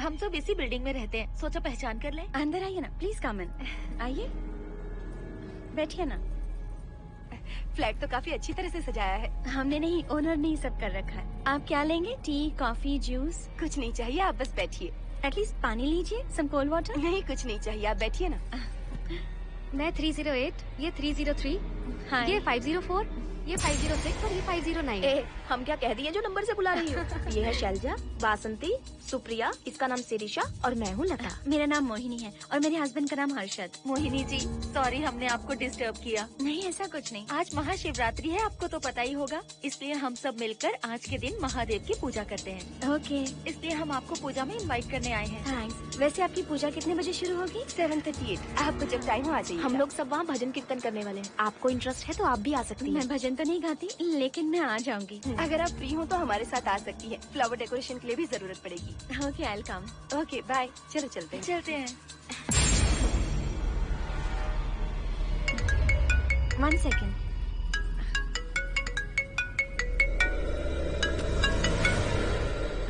हम सब इसी बिल्डिंग में रहते हैं, सोचा पहचान कर लें। अंदर आइए ना, प्लीज कम इन। आइए, बैठिए ना। फ्लैट तो काफी अच्छी तरह से सजाया है। हमने नहीं, ओनर ने ही सब कर रखा है। आप क्या लेंगे? T, coffee, juice? कुछ नहीं चाहिए, आप बस बैठिए। एटलीस्ट पानी लीजिए, सम कोल्ड वाटर। नहीं, कुछ नहीं चाहिए, आप बैठिए ना। मैं 308, ये 303, हाँ, ये 504, ये 506 और ये 509। ए, हम क्या कह दिए जो नंबर से बुला रही हो? ये है शैलजा, बासंती, सुप्रिया, इसका नाम शिरीषा और मैं हूँ लता। मेरा नाम मोहिनी है और मेरे हस्बैंड का नाम हर्षद। मोहिनी जी, सॉरी हमने आपको डिस्टर्ब किया। नहीं, ऐसा कुछ नहीं। आज महाशिवरात्रि है, आपको तो पता ही होगा, इसलिए हम सब मिलकर आज के दिन महादेव की पूजा करते हैं। ओके, इसलिए हम आपको पूजा में इनवाइट करने आए हैं। थैंक्स। वैसे आपकी पूजा कितने बजे शुरू होगी? 7:38। आपको जब टाइम हो आ जाइए। हम लोग सब वहाँ भजन कीर्तन करने वाले हैं, आपको इंटरेस्ट है तो आप भी आ सकती मैं हैं। भजन तो नहीं गाती, लेकिन मैं आ जाऊंगी। अगर आप फ्री हो तो हमारे साथ आ सकती है। फ्लावर डेकोरेशन के लिए भी जरूरत पड़ेगी। Okay, I will come. Okay, bye. चलो चलते हैं। चलते हैं। 1 सेकेंड।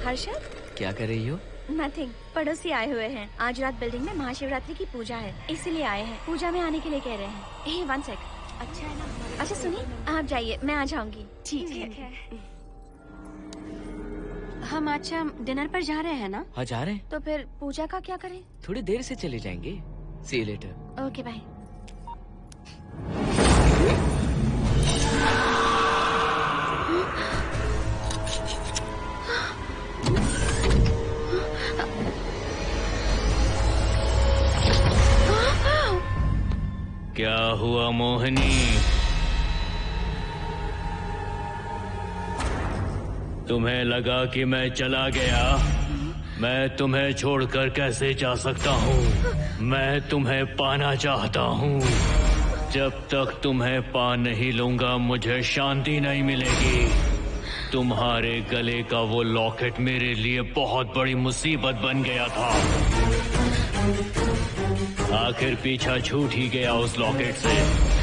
हर्षद, क्या कर रही हो? नथिंग। पड़ोसी आए हुए हैं। आज रात बिल्डिंग में महाशिवरात्रि की पूजा है, इसीलिए आए हैं। पूजा में आने के लिए कह रहे हैं। 1 सेकेंड। अच्छा है ना? अच्छा सुनिए, आप जाइए, मैं आ जाऊंगी। ठीक है। हम अच्छा डिनर पर जा रहे हैं ना? हाँ, जा रहे हैं। तो फिर पूजा का क्या करें? थोड़ी देर से चले जाएंगे। See you later. Okay, bye. क्या हुआ मोहिनी? तुम्हें लगा कि मैं चला गया? मैं तुम्हें छोड़कर कैसे जा सकता हूँ? मैं तुम्हें पाना चाहता हूँ। जब तक तुम्हें पा नहीं लूंगा मुझे शांति नहीं मिलेगी। तुम्हारे गले का वो लॉकेट मेरे लिए बहुत बड़ी मुसीबत बन गया था। आखिर पीछा छूट ही गया उस लॉकेट से।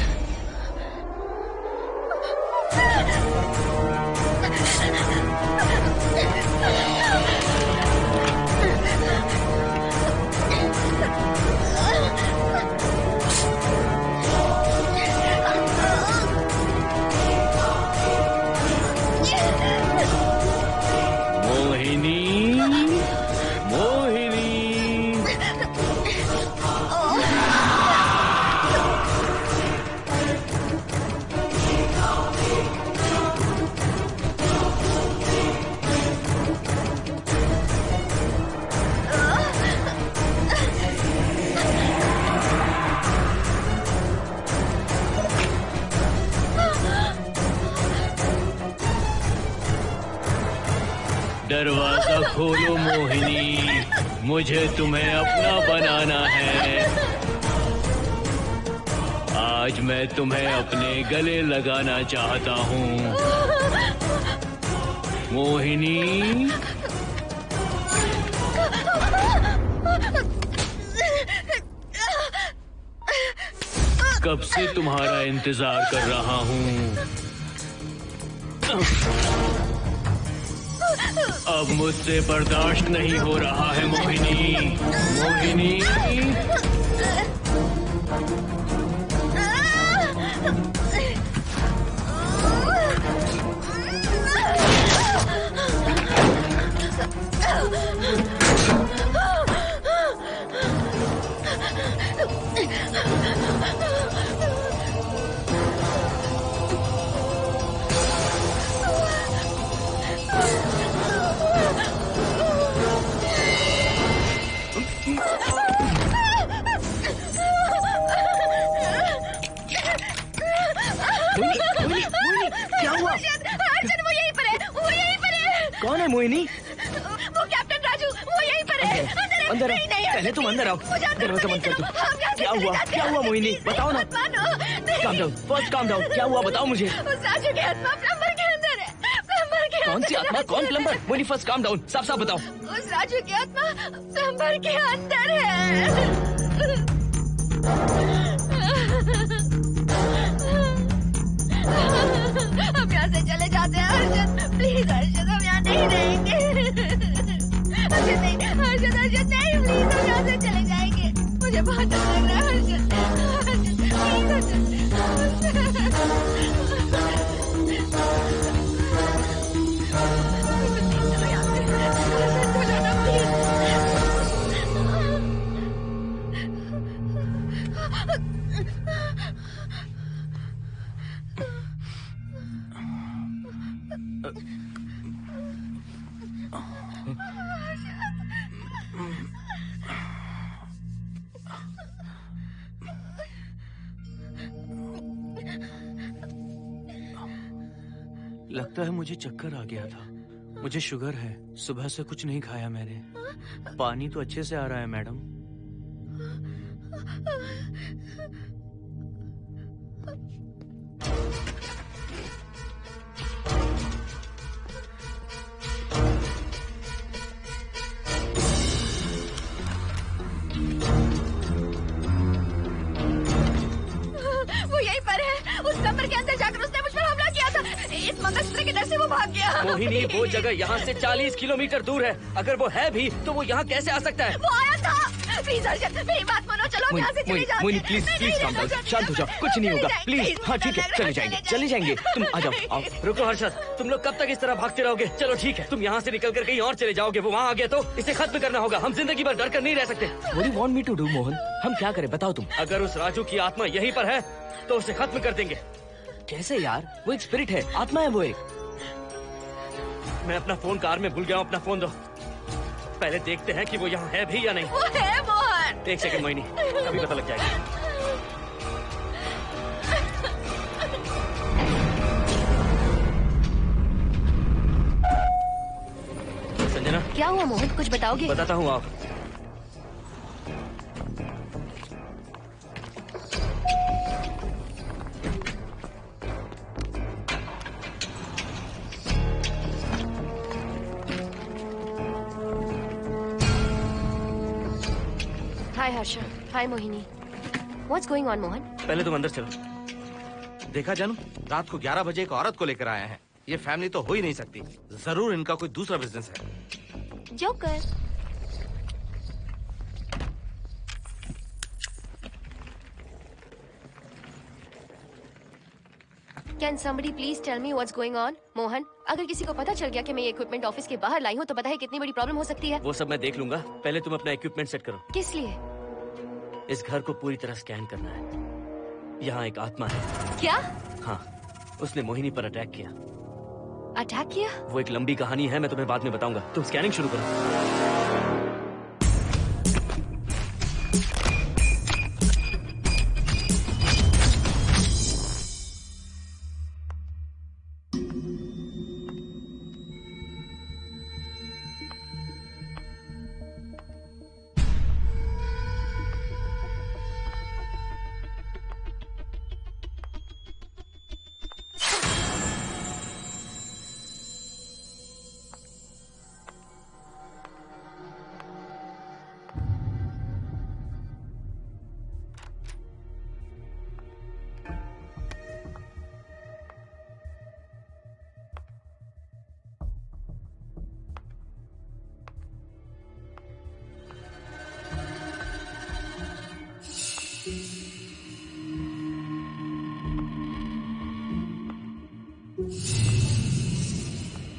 दरवाजा खोलो मोहिनी, मुझे तुम्हें अपना बनाना है। आज मैं तुम्हें अपने गले लगाना चाहता हूँ मोहिनी। कब से तुम्हारा इंतजार कर रहा हूँ। अब मुझसे बर्दाश्त नहीं हो रहा है मोहिनी। मोहिनी कौन है मोहिनी? वो कैप्टन राजू, वो यहीं पर है। अंदर नहीं, नहीं, पहले तुम अंदर आओ। दरवाजा बंद कर दो। क्या हुआ? क्या हुआ मोहिनी? बताओ ना। Calm down, first calm down. क्या हुआ बताओ मुझे। उस राजू की आत्मा प्लम्बर के अंदर है। प्लम्बर के कौन सी आत्मा? कौन plumber? Mohini first calm down, साफ साफ बताओ। उस राजू की आत्मा प्लम्बर के अंदर है। हम यहाँ से चले जाते हैं हर्षद, प्लीज हर्षद, हम यहाँ नहीं रहेंगे। हर्षद नहीं, हर्षद, हर्षद लगता है मुझे चक्कर आ गया था। मुझे शुगर है, सुबह से कुछ नहीं खाया मैंने। पानी तो अच्छे से आ रहा है मैडम। वो यहीं पर है। उस कमरे के अंदर जाकर उसने मुझ पर हमला किया था। इस मंगलसूत्र के डर से वो भाग गया। मोहिनी, वो जगह यहाँ से 40 किलोमीटर दूर है। अगर वो है भी तो वो यहाँ कैसे आ सकता है? वो आया था। प्लीज अर्जुन, मेरी बात मानो, चलो हम यहाँ से चले जाते हैं। मोहिनी प्लीज काम डाउन, शांत हो जाओ, कुछ नहीं होगा प्लीज। हाँ ठीक है, चले जाएंगे। तुम आ जाओ, आओ। रुको हर्षद, तुम लोग कब तक इस तरह भागते रहोगे? चलो ठीक है, तुम यहाँ से निकल कर कहीं और चले जाओगे। वो वहाँ आ गया तो इसे खत्म करना होगा। हम जिंदगी भर डर कर नहीं रह सकते। What do you want me to do, Mohan? हम क्या करें बताओ तुम। अगर उस राजू की आत्मा यहीं पर है तो उसे खत्म कर देंगे। कैसे यार? वो एक स्पिरिट है, आत्मा है वो एक। मैं अपना फोन कार में भूल गया हूँ। अपना फोन दो। पहले देखते हैं कि वो यहाँ है भी या नहीं। वो है मोहन। एक सेकंड मोहिनी, अभी पता लग जाएगा। संजना, क्या हुआ मोहन, कुछ बताओगे? बताता हूँ आप। हाय हर्षा, हाय Mohini. What's going on, Mohan? पहले तुम अंदर चलो। देखा जानू, रात को 11 बजे एक औरत को लेकर आया है। ये फैमिली तो हो ही नहीं सकती। जरूर इनका कोई दूसरा बिजनेस है। Joker. Can somebody please tell me what's going on? Mohan, अगर किसी को पता चल गया कि मैं ये इक्विपमेंट ऑफिस के बाहर लाई हूँ तो पता है कितनी बड़ी प्रॉब्लम हो सकती है। वो सब मैं देख लूंगा। पहले तुम अपना इक्विपमेंट सेट करो। किस लिए? इस घर को पूरी तरह स्कैन करना है। यहाँ एक आत्मा है। क्या? हाँ, उसने मोहिनी पर अटैक किया। अटैक किया? वो एक लंबी कहानी है, मैं तुम्हें बाद में बताऊंगा। तुम स्कैनिंग शुरू करो।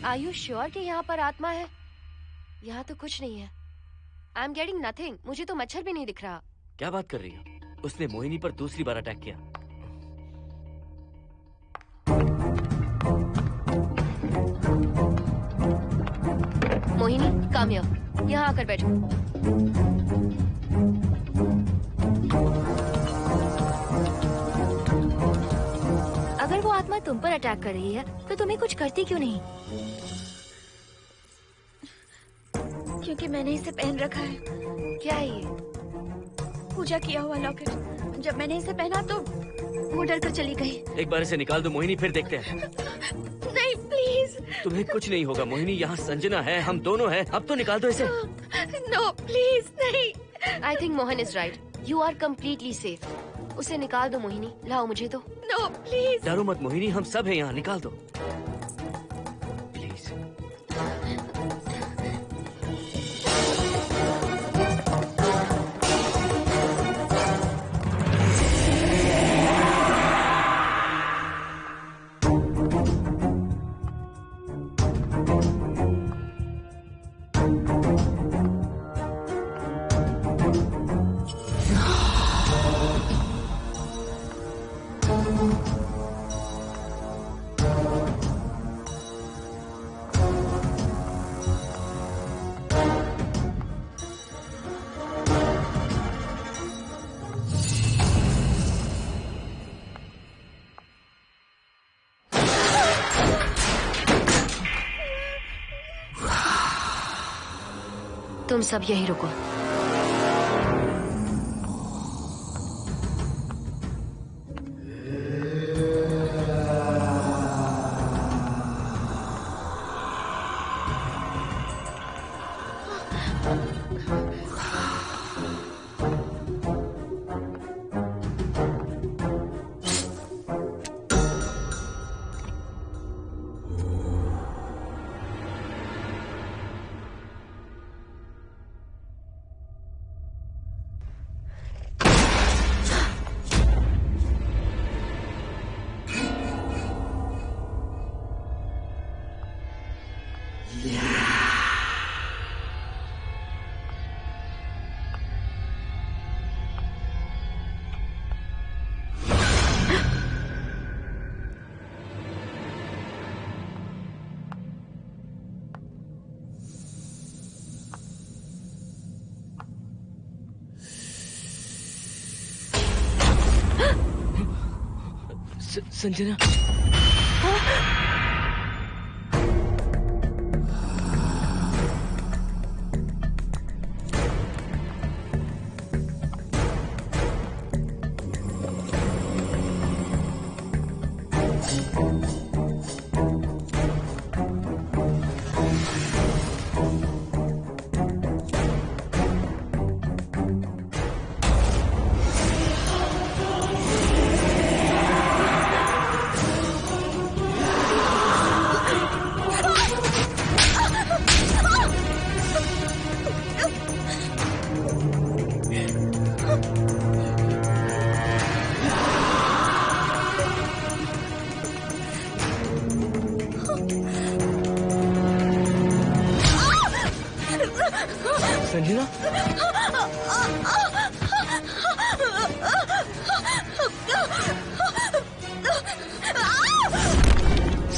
Are you sure कि यहाँ पर आत्मा है? यहाँ तो कुछ नहीं है। I'm getting nothing. मुझे तो मच्छर भी नहीं दिख रहा। क्या बात कर रही हो? उसने मोहिनी पर दूसरी बार अटैक किया। Mohini, come here. यहाँ आकर बैठो। अगर वो आत्मा तुम पर अटैक कर रही है तो तुम्हें कुछ करती क्यों नहीं? क्योंकि मैंने इसे पहन रखा है। क्या है ये? पूजा किया हुआ लॉकेट। जब मैंने इसे पहना तो वो डर कर चली गई। एक बार इसे निकाल दो मोहिनी, फिर देखते हैं। नहीं प्लीज। तुम्हें कुछ नहीं होगा मोहिनी, यहाँ संजना है, हम दोनों हैं। अब तो निकाल दो इसे। नो प्लीज नहीं। I think Mohan is right. You are completely safe. उसे निकाल दो मोहिनी, लाओ मुझे तो। No please. डरो मत मोहिनी, हम सब हैं यहाँ, निकाल दो प्लीज। तुम सब यहीं रुको। संजना, संजना,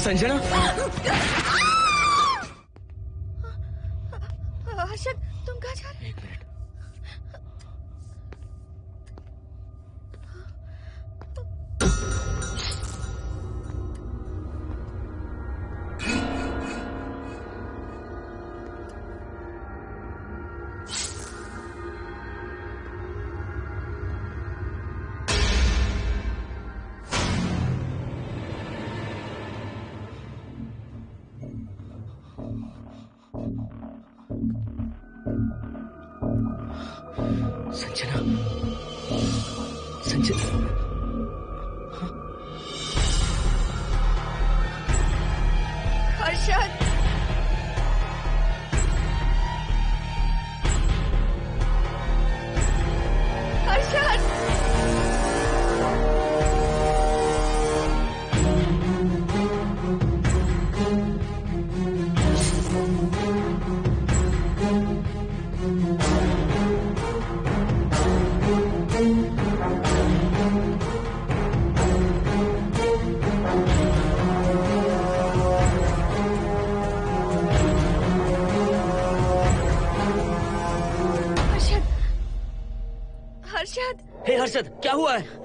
संजना, हर्षद, तुम कहाँ जा रहे हो? एक मिनट। संजना, संजना, हर्षद, हर्षद, हर्षद, हे हर्षद, क्या हुआ है?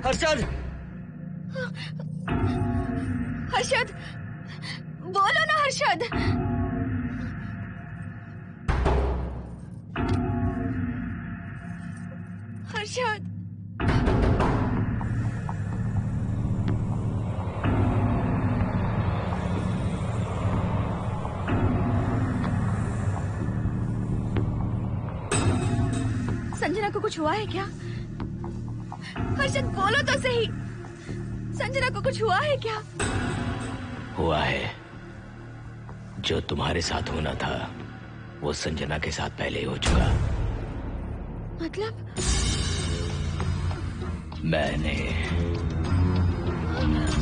हर्षद, हर्षद, बोलो ना हर्षद। हर्षद, संजना को कुछ हुआ है क्या? हर्षद बोलो तो सही, संजना को कुछ हुआ है क्या? हुआ है, जो तुम्हारे साथ होना था वो संजना के साथ पहले ही हो चुका। मतलब? मैंने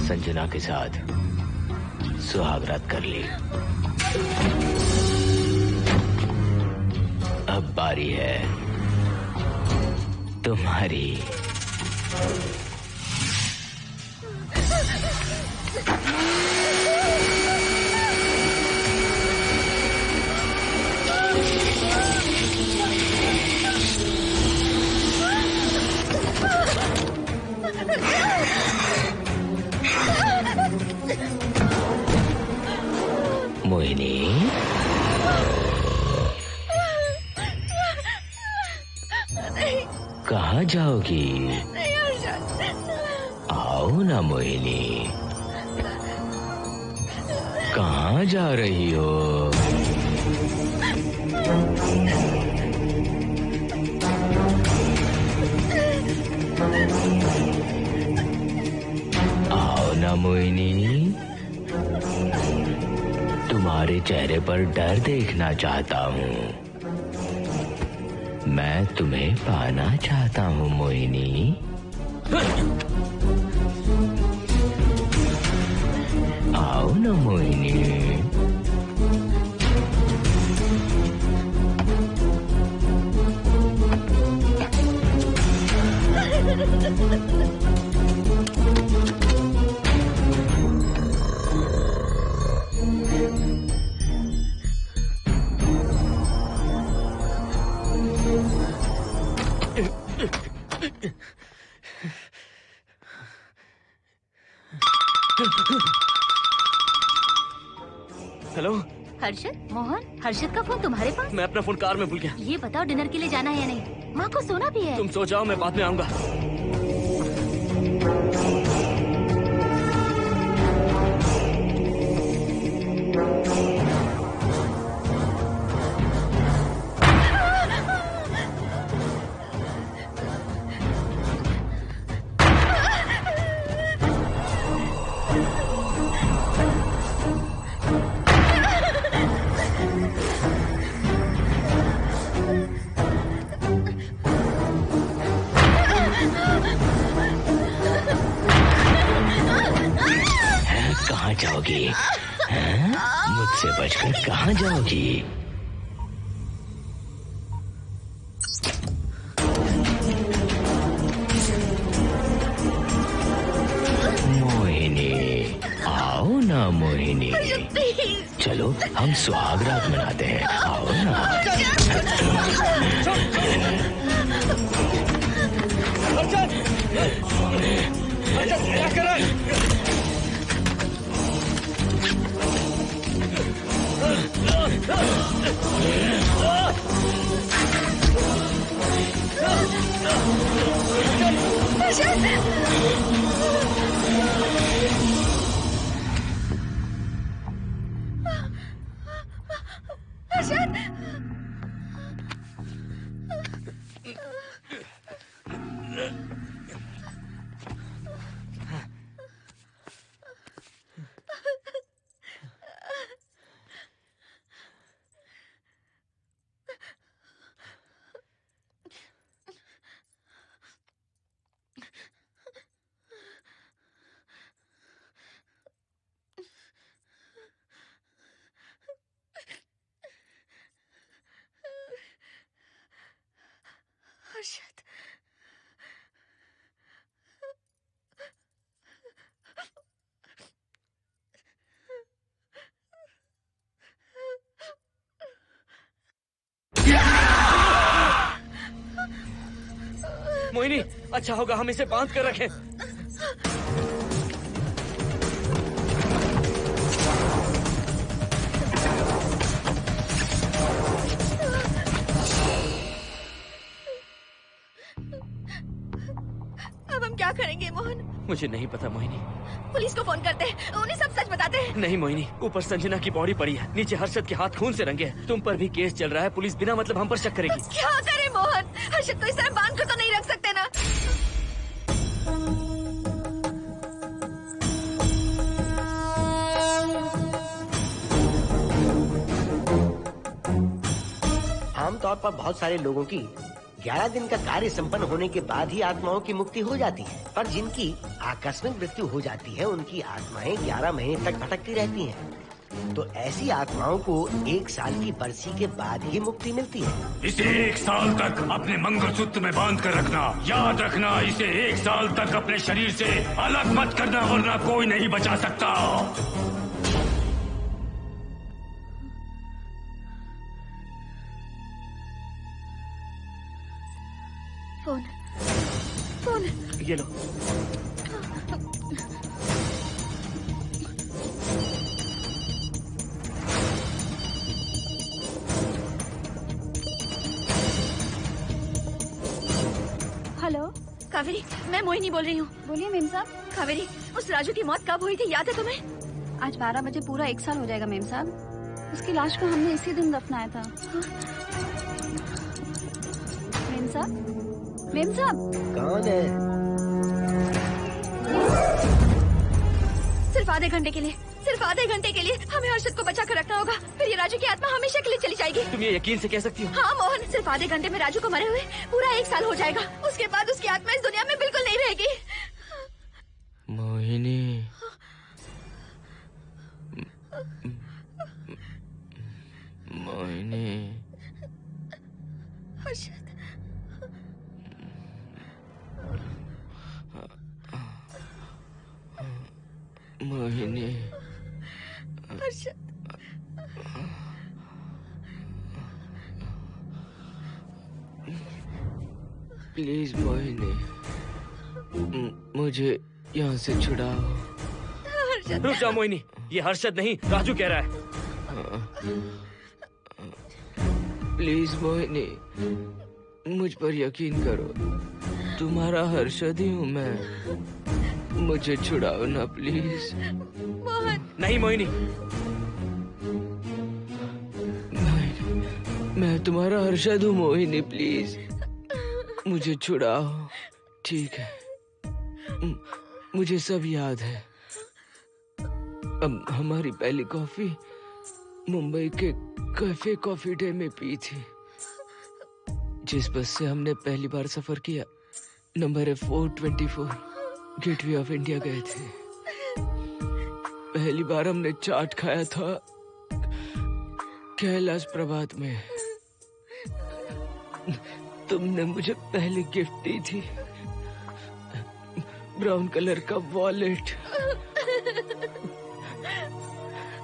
संजना के साथ सुहागरात कर ली। अब बारी है तुम्हारी। मोहिनी, कहाँ जाओगी? आओ ना मोहिनी, कहाँ जा रही हो? आओ ना मोहिनी, तुम्हारे चेहरे पर डर देखना चाहता हूँ। मैं तुम्हें पाना चाहता हूँ मोहिनी। आओ ना मोहिनी। हेलो हर्षद, मोहन, हर्षद का फोन तुम्हारे पास? मैं अपना फोन कार में भूल गया। ये बताओ डिनर के लिए जाना है या नहीं? माँ को सोना भी है। तुम सो जाओ, मैं बाद में आऊंगा। कहाँ जाओगी? हैं? मुझसे बचकर कहाँ जाओगी? मोहिनी, आओ ना मोहिनी। चलो हम सुहागरात मनाते हैं, आओ ना। क्या कर रहा है? हर्षद, मोहिनी, अच्छा होगा हम इसे बांध कर रखें। अब हम क्या करेंगे मोहन? मुझे नहीं पता मोहिनी। पुलिस को फोन करते हैं, उन्हें सब सच बताते हैं। नहीं मोहिनी, ऊपर संजना की बॉडी पड़ी है, नीचे हर्षद के हाथ खून से रंगे हैं। तुम पर भी केस चल रहा है, पुलिस बिना मतलब हम पर शक करेगी। क्या करें मोहन? हर्षद को इस तरह बांध कर तो नहीं रख सकते ना। आमतौर पर बहुत सारे लोगों की 11 दिन का कार्य संपन्न होने के बाद ही आत्माओं की मुक्ति हो जाती है, पर जिनकी आकस्मिक मृत्यु हो जाती है उनकी आत्माएं 11 महीने तक भटकती रहती हैं। तो ऐसी आत्माओं को 1 साल की बरसी के बाद ही मुक्ति मिलती है। इसे 1 साल तक अपने मंगलसूत्र में बांध कर रखना। याद रखना, इसे 1 साल तक अपने शरीर से अलग मत करना, वरना कोई नहीं बचा सकता। फोन ये लो। हेलो कावेरी, मैं मोहिनी बोल रही हूँ। बोलिए मेम साहब। कावेरी, उस राजू की मौत कब हुई थी, याद है तुम्हें? आज 12 बजे पूरा 1 साल हो जाएगा मेम साहब। उसकी लाश को हमने इसी दिन दफनाया था। मेम साहब, मेम साहब। कौन है? सिर्फ आधे घंटे के लिए, सिर्फ आधे घंटे के लिए हमें हर्षद को बचा कर रखना होगा, फिर ये राजू की आत्मा हमेशा के लिए चली जाएगी। तुम ये यकीन से कह सकती हो? हाँ मोहन, सिर्फ आधे घंटे में राजू को मरे हुए पूरा 1 साल हो जाएगा। उसके बाद उसकी आत्मा इस दुनिया में बिल्कुल नहीं रहेगी। मोहिनी, मोहिनी, हर्षद, मोहिनी, हर्षद, प्लीज मोहिनी, मुझे यहाँ से छुड़ाओ। रुक जाओ मोहिनी, ये हर्षद नहीं राजू कह रहा है। प्लीज मोहिनी, मुझ पर यकीन करो, तुम्हारा हर्षद ही हूँ मैं। मुझे छुड़ाओ ना प्लीज। मोहन। नहीं मोहिनी, मैं तुम्हारा हर्षद हूँ मोहिनी, प्लीज मुझे छुड़ाओ। ठीक है, मुझे सब याद है। अब हमारी पहली कॉफी मुंबई के कैफे कॉफी डे में पी थी। जिस बस से हमने पहली बार सफर किया, नंबर है 424, गेटवे ऑफ इंडिया गए थे। पहली बार हमने चाट खाया था कैलाश प्रभात में। तुमने मुझे पहली गिफ्ट दी थी, ब्राउन कलर का वॉलेट।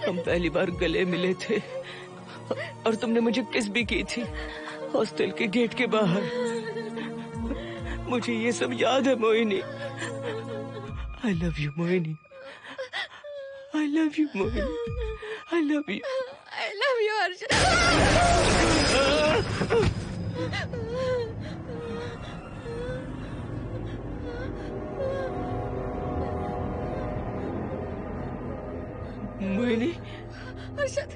हम पहली बार गले मिले थे और तुमने मुझे किस भी की थी हॉस्टल के गेट के बाहर। मुझे ये सब याद है Mohini. I love you Mohini, I love you Mohini, I love you, I love you Harshad. Mohini, Harshad,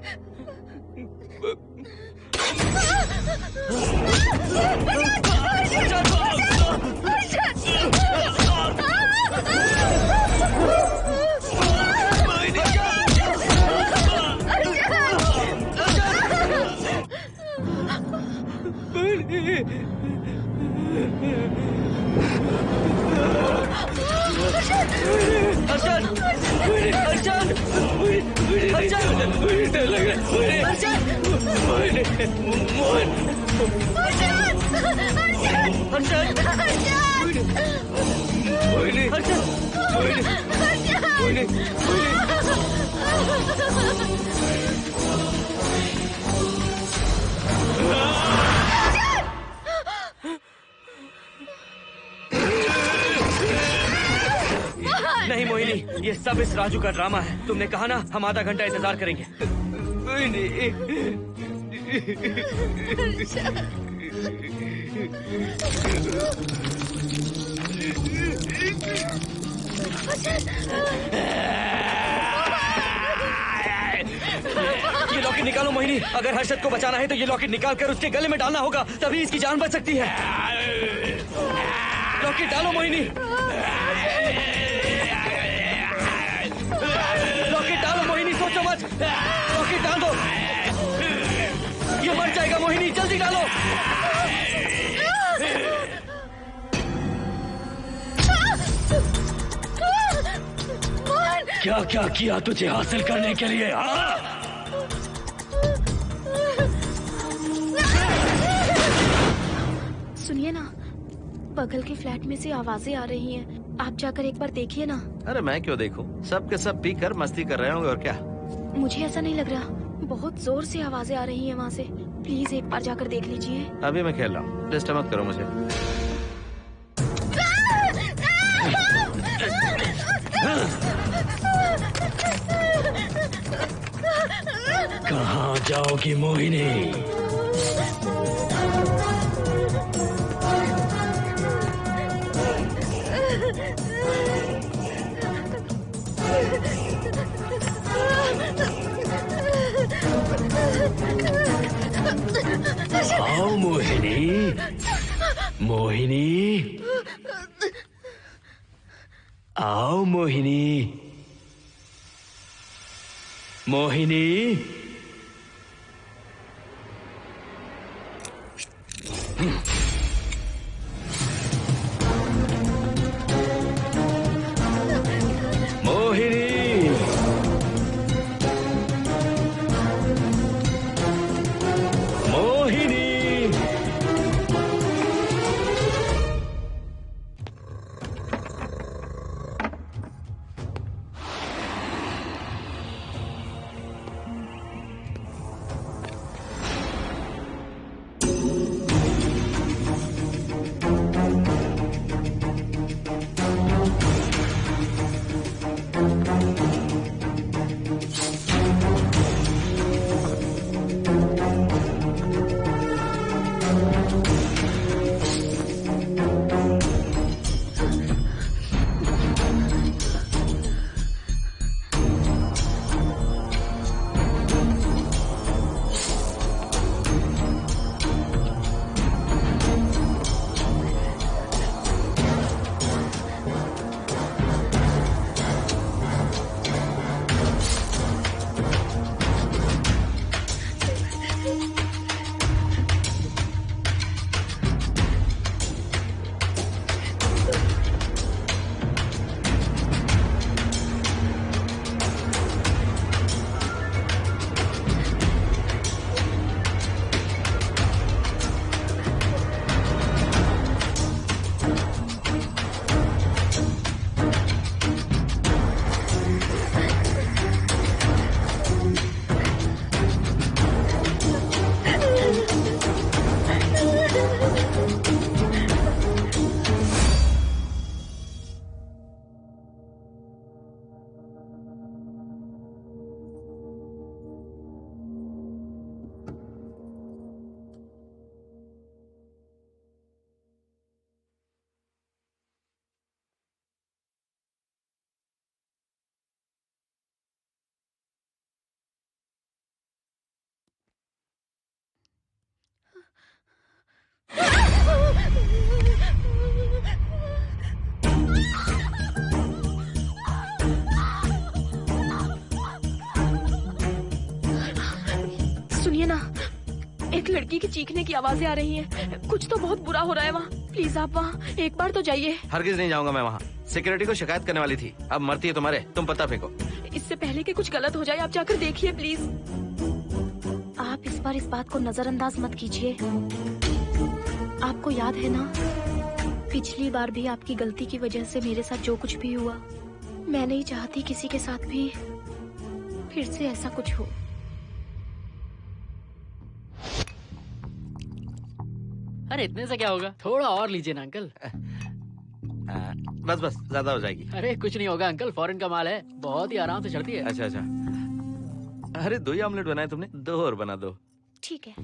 नहीं मोहिनी, ये सब इस राजू का ड्रामा है। तुमने कहा ना हम आधा घंटा इंतजार करेंगे। ये लॉकेट निकालो मोहिनी। अगर हर्षद को बचाना है तो ये लॉकेट निकाल कर उसके गले में डालना होगा, तभी इसकी जान बच सकती है। लॉकेट डालो मोहिनी, लॉकेट डालो मोहिनी, सोचो मत। लॉकेट डाल दो, ये मर जाएगा मोहिनी, जल्दी डालो। क्या क्या किया तुझे हासिल करने के लिए? सुनिए ना, बगल के फ्लैट में से आवाजें आ रही हैं। आप जाकर एक बार देखिए ना। अरे मैं क्यों देखूं? सब के सब पी कर मस्ती कर रहे होंगे और क्या। मुझे ऐसा नहीं लग रहा, बहुत जोर से आवाजें आ रही हैं वहाँ से। प्लीज एक बार जाकर देख लीजिए। अभी मैं खेल रहा हूँ, डिस्टर्ब मत करो मुझे। कहाँ जाओगी मोहिनी? आओ मोहिनी, मोहिनी, आओ मोहिनी, मोहिनी। सुनिए ना, एक लड़की की चीखने की आवाजें आ रही हैं। कुछ तो बहुत बुरा हो रहा है वहाँ। प्लीज आप वहाँ एक बार तो जाइए। हरगिज नहीं जाऊंगा मैं वहाँ। सिक्योरिटी को शिकायत करने वाली थी, अब मरती है तुम्हारे। तुम पता फेंको। इससे पहले कि कुछ गलत हो जाए, आप जाकर देखिए प्लीज। आप इस बार इस बात को नजरअंदाज मत कीजिए। आपको याद है ना, पिछली बार भी आपकी गलती की वजह से मेरे साथ जो कुछ भी हुआ, मैं नहीं चाहती किसी के साथ भी फिर से ऐसा कुछ हो। अरे इतने से क्या होगा, थोड़ा और लीजिए ना अंकल। बस बस, ज्यादा हो जाएगी। अरे कुछ नहीं होगा अंकल, फॉरेन का माल है, बहुत ही आराम से चढ़ती है। अच्छा अच्छा। अरे 2 ही ऑमलेट बनाए तुमने, 2 और बना दो। ठीक है।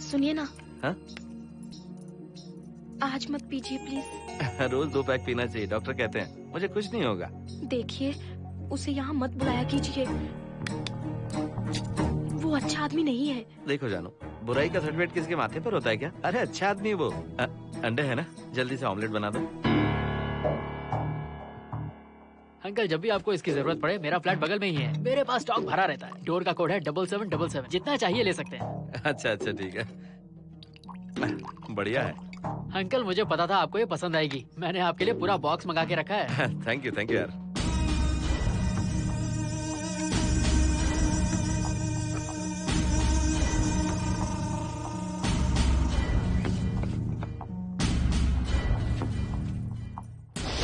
सुनिए ना। हाँ? आज मत पीजिए प्लीज। रोज 2 पैक पीना चाहिए, डॉक्टर कहते हैं। मुझे कुछ नहीं होगा। देखिए, उसे यहाँ मत बुलाया कीजिए, वो अच्छा आदमी नहीं है। देखो जानू, बुराई का सर्टिफिकेट किसके माथे पर होता है क्या? अरे अच्छा आदमी है वो। अंडे है ना, जल्दी से ऑमलेट बना दो। अंकल जब भी आपको इसकी जरूरत पड़े मेरा फ्लैट बगल में ही है। मेरे पास स्टॉक भरा रहता है। डोर का कोड है 7777। जितना चाहिए ले सकते हैं। अच्छा अच्छा ठीक है, बढ़िया है। अंकल मुझे पता था आपको ये पसंद आएगी। मैंने आपके लिए पूरा बॉक्स मंगा के रखा है। थैंक यू यार।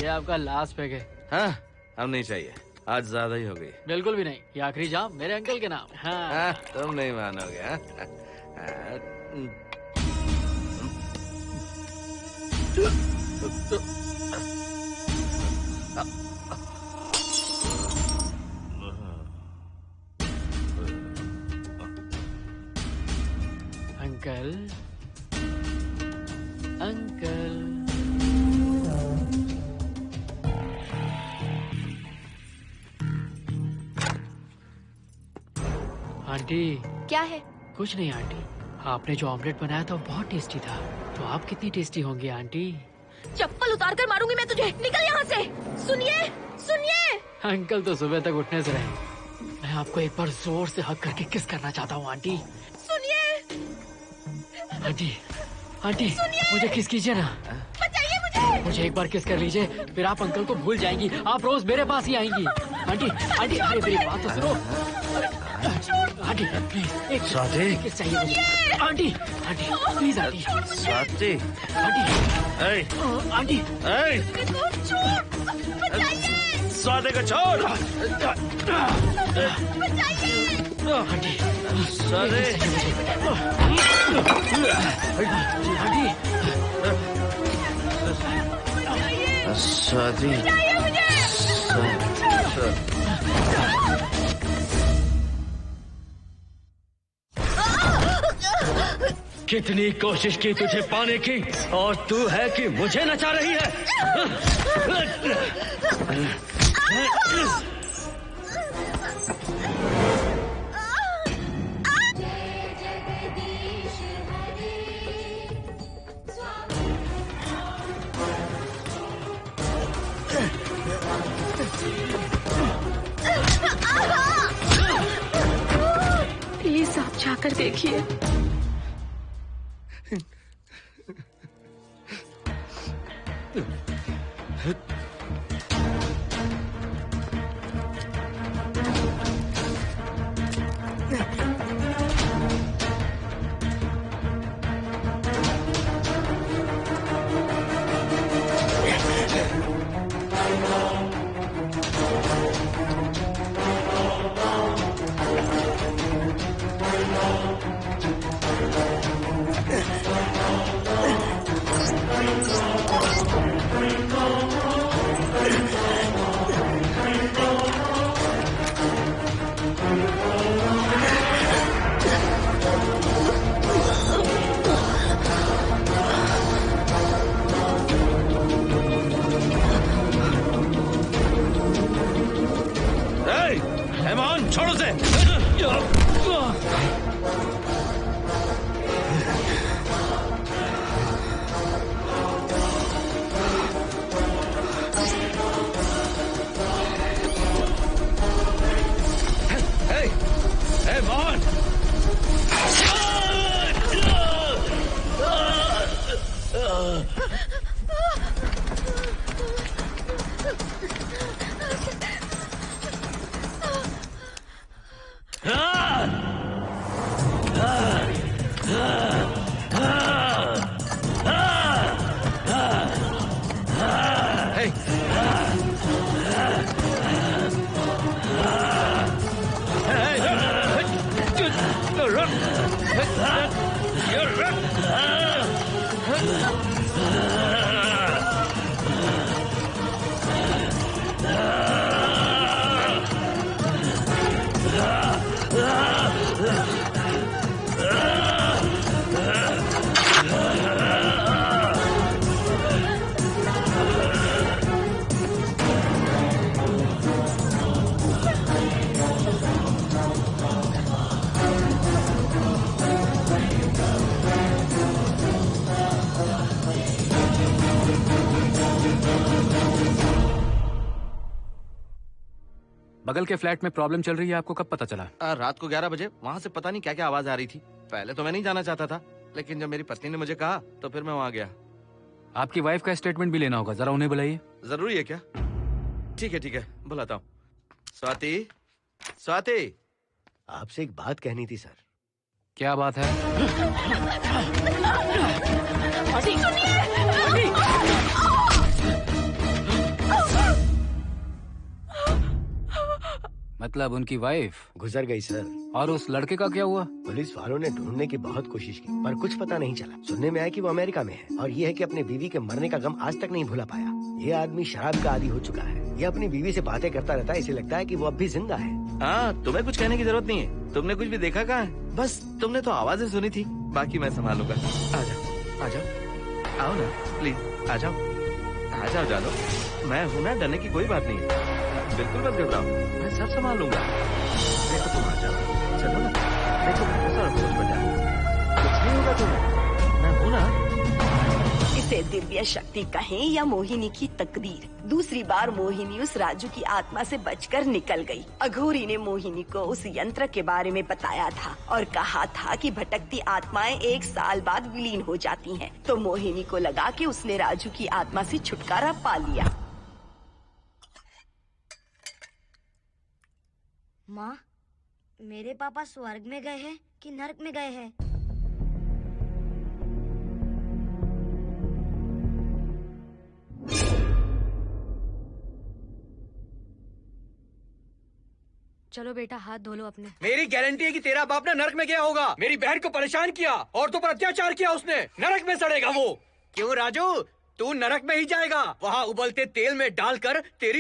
ये आपका लास्ट पैक है। हाँ अब नहीं चाहिए, आज ज्यादा ही हो गई। बिल्कुल भी नहीं, ये आखिरी जाम मेरे अंकल के नाम। हाँ। तुम नहीं मानोगे। Uncle uncle aunty. क्या है? कुछ नहीं आंटी, आपने जो ऑमलेट बनाया था वो बहुत टेस्टी था। तो आप कितनी टेस्टी होंगी आंटी? चप्पल उतार कर मारूंगी मैं तुझे। निकल यहाँ से। सुनिए सुनिए। अंकल तो सुबह तक उठने से रहे। मैं आपको एक बार जोर से हक करके किस करना चाहता हूँ आंटी। सुनिए आंटी। आंटी मुझे किस कीजिए ना। बचाइए मुझे। मुझे एक बार किस कर लीजिए, फिर आप अंकल को भूल जाएंगी। आप रोज मेरे पास ही आएंगी। आंटी आंटी अरे मेरी बात तो सुनो। आंटी प्लीज एक किस चाहिए मुझे। Aunty aunty please aunty. Swati aunty aunty Swati को छोड़। आंटी स्वाति स्वाति कितनी कोशिश की तुझे पाने की और तू है कि मुझे नचा रही है। प्लीज आप जाकर देखिए। छोड़ो से। बगल के फ्लैट में प्रॉब्लम चल रही है, आपको कब पता चला? रात को 11 बजे वहाँ से पता नहीं क्या क्या आवाज आ रही थी। पहले तो मैं नहीं जाना चाहता था, लेकिन जब मेरी पत्नी ने मुझे कहा तो फिर मैं वहाँ गया। आपकी वाइफ का स्टेटमेंट भी लेना होगा, जरा उन्हें बुलाइए। जरूरी है क्या? ठीक है, बुलाता हूँ। स्वाति, स्वाति, आपसे एक बात कहनी थी सर। क्या बात है? मतलब उनकी वाइफ गुजर गई सर। और उस लड़के का क्या हुआ? पुलिस वालों ने ढूंढने की बहुत कोशिश की पर कुछ पता नहीं चला। सुनने में आया कि वो अमेरिका में है और ये है कि अपने बीवी के मरने का गम आज तक नहीं भुला पाया। ये आदमी शराब का आदी हो चुका है। ये अपनी बीवी से बातें करता रहता है, इसे लगता है कि वो अब भी जिंदा है। हाँ, तुम्हें कुछ कहने की जरूरत नहीं है। तुमने कुछ भी देखा कहाँ है? बस तुमने तो आवाजें सुनी थी, बाकी मैं संभालूंगा। आ जाओ, आओ ना प्लीज, आ जाओ जानो। मैं हूँ ना, डरने की कोई बात नहीं है। बिल्कुल मत घबराओ, मैं सब संभाल लूंगा। देखो तुम आ जाओ, चलो ना। देखो भरोसा रखो मुझ पर, जाओ, कुछ नहीं होगा तुम्हें, मैं हूँ ना। इसे दिव्य शक्ति कहें या मोहिनी की तकदीर, दूसरी बार मोहिनी उस राजू की आत्मा से बचकर निकल गई। अघोरी ने मोहिनी को उस यंत्र के बारे में बताया था और कहा था कि भटकती आत्माएं 1 साल बाद विलीन हो जाती हैं। तो मोहिनी को लगा कि उसने राजू की आत्मा से छुटकारा पा लिया। माँ, मेरे पापा स्वर्ग में गए हैं कि नरक में गए हैं? चलो बेटा, हाथ धो लो अपने। मेरी गारंटी है कि तेरा बाप ना नरक में गया होगा। मेरी बहन को परेशान किया, औरतों पर अत्याचार किया उसने। नरक में सड़ेगा वो। क्यों राजू, तू नरक में ही जाएगा। वहाँ उबलते तेल में डालकर तेरी